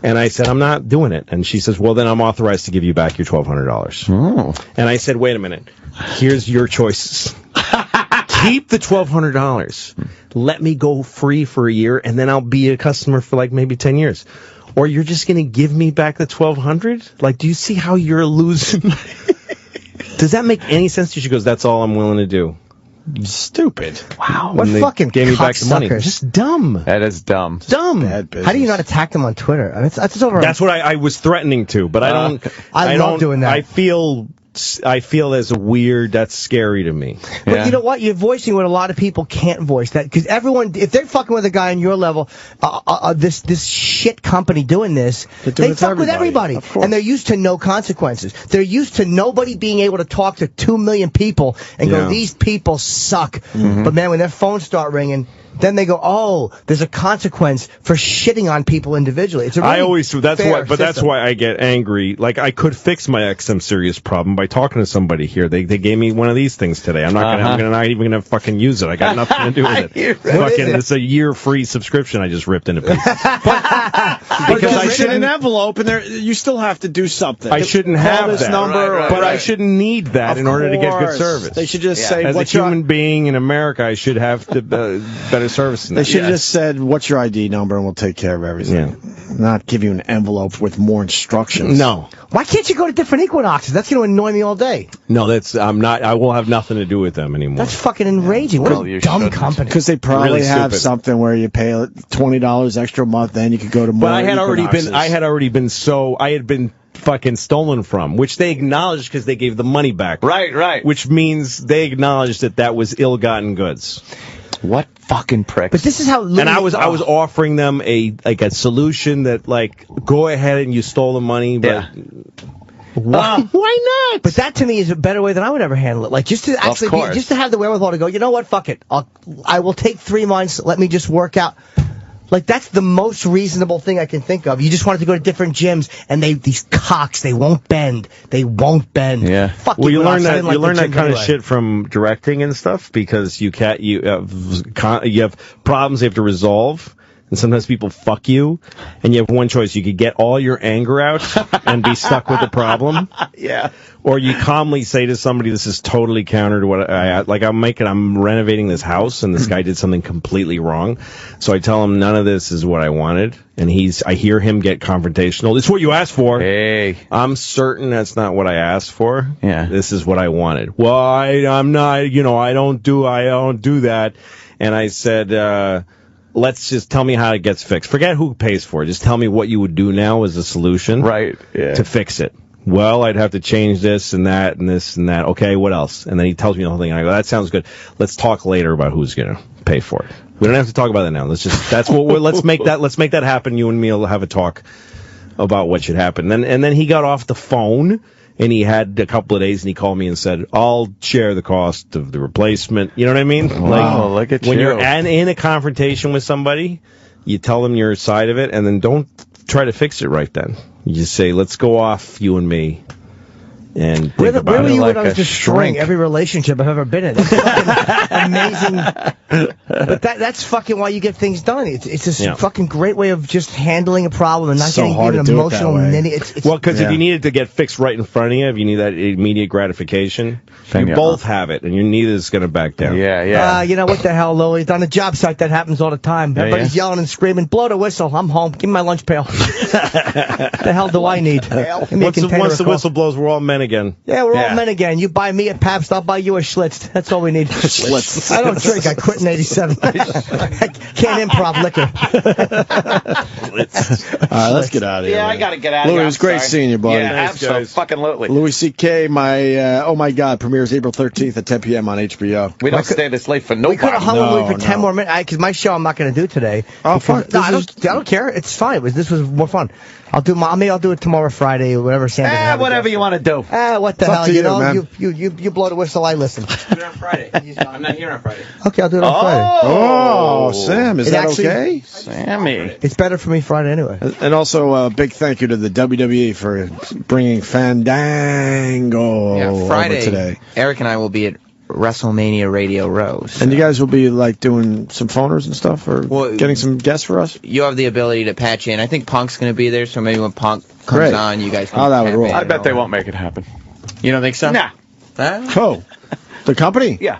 And I said, I'm not doing it. And she says, well, then I'm authorized to give you back your $1,200. And I said, wait a minute. Here's your choices. Keep the $1,200. Let me go free for a year, and then I'll be a customer for like maybe 10 years. Or you're just going to give me back the $1,200? Like, do you see how you're losing? Does that make any sense to you? She goes, that's all I'm willing to do. Stupid. Wow. What fucking gave me back the money. Just dumb. That is dumb. Dumb. Bad business. How do you not attack them on Twitter? I mean, that's over. That's what I was threatening to, but I don't. I love doing that. I feel as weird. That's scary to me. But you know what? You're voicing what a lot of people can't voice. That because everyone, if they're fucking with a guy on your level, this shit company doing this, they fuck with everybody, and they're used to no consequences. They're used to nobody being able to talk to 2 million people and go, these people suck. But man, when their phones start ringing, then they go, oh, there's a consequence for shitting on people individually. It's a really that's why I get angry. Like, I could fix my XM Sirius problem by by talking to somebody here. They gave me one of these things today. I'm not even gonna fucking use it. I got nothing to do with it. It's a year free subscription I just ripped into pieces. Because I should an envelope, and you still have to do something. I shouldn't have this that, number, but I shouldn't need that in order to get good service. They should just say, as a human being in America, I should have better service than that. They should have just said, "What's your ID number?" and we'll take care of everything. Yeah. Not give you an envelope with more instructions. No. Why can't you go to different Equinoxes? That's going to annoy me all day. No, I will have nothing to do with them anymore. That's fucking enraging. What a dumb company. Because they probably have something where you pay $20 extra a month, then you could go to more. But I had already been fucking stolen from, which they acknowledged because they gave the money back. Right. Which means they acknowledged that was ill-gotten goods. What fucking pricks? But this is how. And I was offering them a solution that go ahead and you stole the money, but. Yeah. Why not? But that to me is a better way than I would ever handle it. Just to actually, just to have the wherewithal to go, you know what? Fuck it. I will take 3 months. Let me just work out. That's the most reasonable thing I can think of. You just wanted to go to different gyms, and these cocks, they won't bend. They won't bend. Yeah. Fuck you learn that. You learn that kind of shit from directing and stuff because you have problems you have to resolve. And sometimes people fuck you, and you have one choice. You could get all your anger out and be stuck with the problem. Yeah. Or you calmly say to somebody, this is totally counter to what I'm renovating this house, and this guy did something completely wrong. So I tell him none of this is what I wanted, and I hear him get confrontational. This is what you asked for. Hey. I'm certain that's not what I asked for. Yeah. This is what I wanted. Well, I'm not, I don't do that. And I said, let's just tell me how it gets fixed. Forget who pays for it. Just tell me what you would do now as a solution to fix it. Well, I'd have to change this and that and this and that. Okay, what else? And then he tells me the whole thing, and I go, that sounds good. Let's talk later about who's going to pay for it. We don't have to talk about that now. Let's make that happen. You and me will have a talk about what should happen. And then he got off the phone. And he had a couple of days, and he called me and said, I'll share the cost of the replacement. You know what I mean? Wow, look at when you. you're in a confrontation with somebody, you tell them your side of it, and then don't try to fix it right then. You just say, let's go off, you and me. And where were you when I was destroying shrink. every relationship I've ever been in? That's fucking amazing. But that's fucking why you get things done. It's a fucking great way of just handling a problem and not getting even emotional. Well, because if you need it to get fixed right in front of you, if you need that immediate gratification, you both have it, and neither is going to back down. Yeah. You know what the hell, Louie? On the job site, that happens all the time. Everybody's yelling and screaming, blow the whistle, I'm home, give me my lunch pail. The hell do I need? Once the whistle blows, we're all men again. Yeah, we're all men again. You buy me a Pabst, I'll buy you a Schlitz. That's all we need. Schlitz. I don't drink. I quit in 87. I can't improv liquor. All right, let's get out of here. Yeah, I got to get out of Louie, here. it was great seeing you, buddy. Yeah, absolutely. Louie CK, my Oh My God, premieres April 13th at 10 p.m. on HBO. We don't stay this late for nobody. We could have hung Louie for 10 more minutes, because my show I'm not going to do today. Oh, fuck. No, I don't care. It's fine. This was more fun. I'll do it tomorrow, Friday, or whatever. Whatever you want to do. What the hell? You blow the whistle, I listen. Do it on Friday. I'm not here on Friday. Okay, I'll do it on Friday. Oh, Sam, is that okay? Sammy. It's better for me Friday anyway. And also a big thank you to the WWE for bringing Fandango Friday, over today. Eric and I will be at WrestleMania Radio Row. So. And you guys will be doing some phoners and stuff, or getting some guests for us? You have the ability to patch in. I think Punk's going to be there, so maybe when Punk comes on, you guys can that would roll. I bet they won't make it happen. You don't think so? Nah. Oh, the company? Yeah.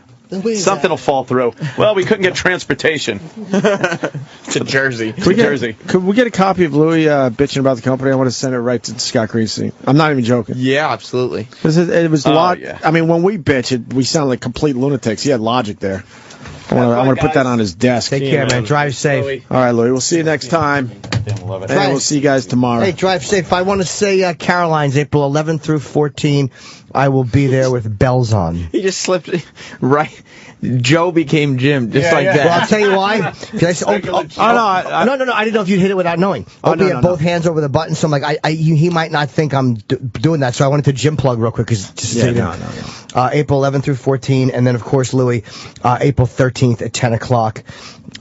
Something will fall through. Well, we couldn't get transportation to Jersey. Could we get a copy of Louie bitching about the company? I want to send it right to Scott Greasy. I'm not even joking. Yeah, absolutely. Because it was a lot. Yeah. I mean, when we bitch, we sound like complete lunatics. He had logic there. I want to put that on his desk. Take care, man. Drive safe. All right, Louie. We'll see you next time. Love it. And we'll see you guys tomorrow. Hey, drive safe. I want to say Caroline's April 11th through 14. I will be there with bells on. He just slipped right. Joe became Jim, just like that. Well, I'll tell you why. No. I didn't know if you'd hit it without knowing. Opie had both hands over the button, so I'm like, he might not think I'm doing that, so I wanted to Jim plug real quick. April 11th through 14, and then, of course, Louie, April 13th at 10 o'clock.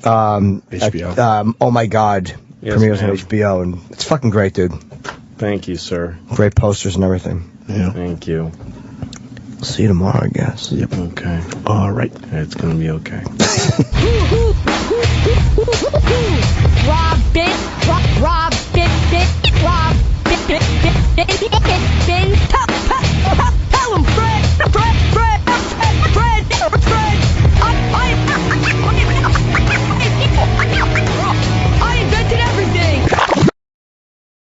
HBO. Oh, my God. Premieres on HBO, and it's fucking great, dude. Thank you, sir. Great posters and everything. Yeah. Thank you. See you tomorrow, I guess. Yep. Okay. All right. It's gonna be okay. Robin,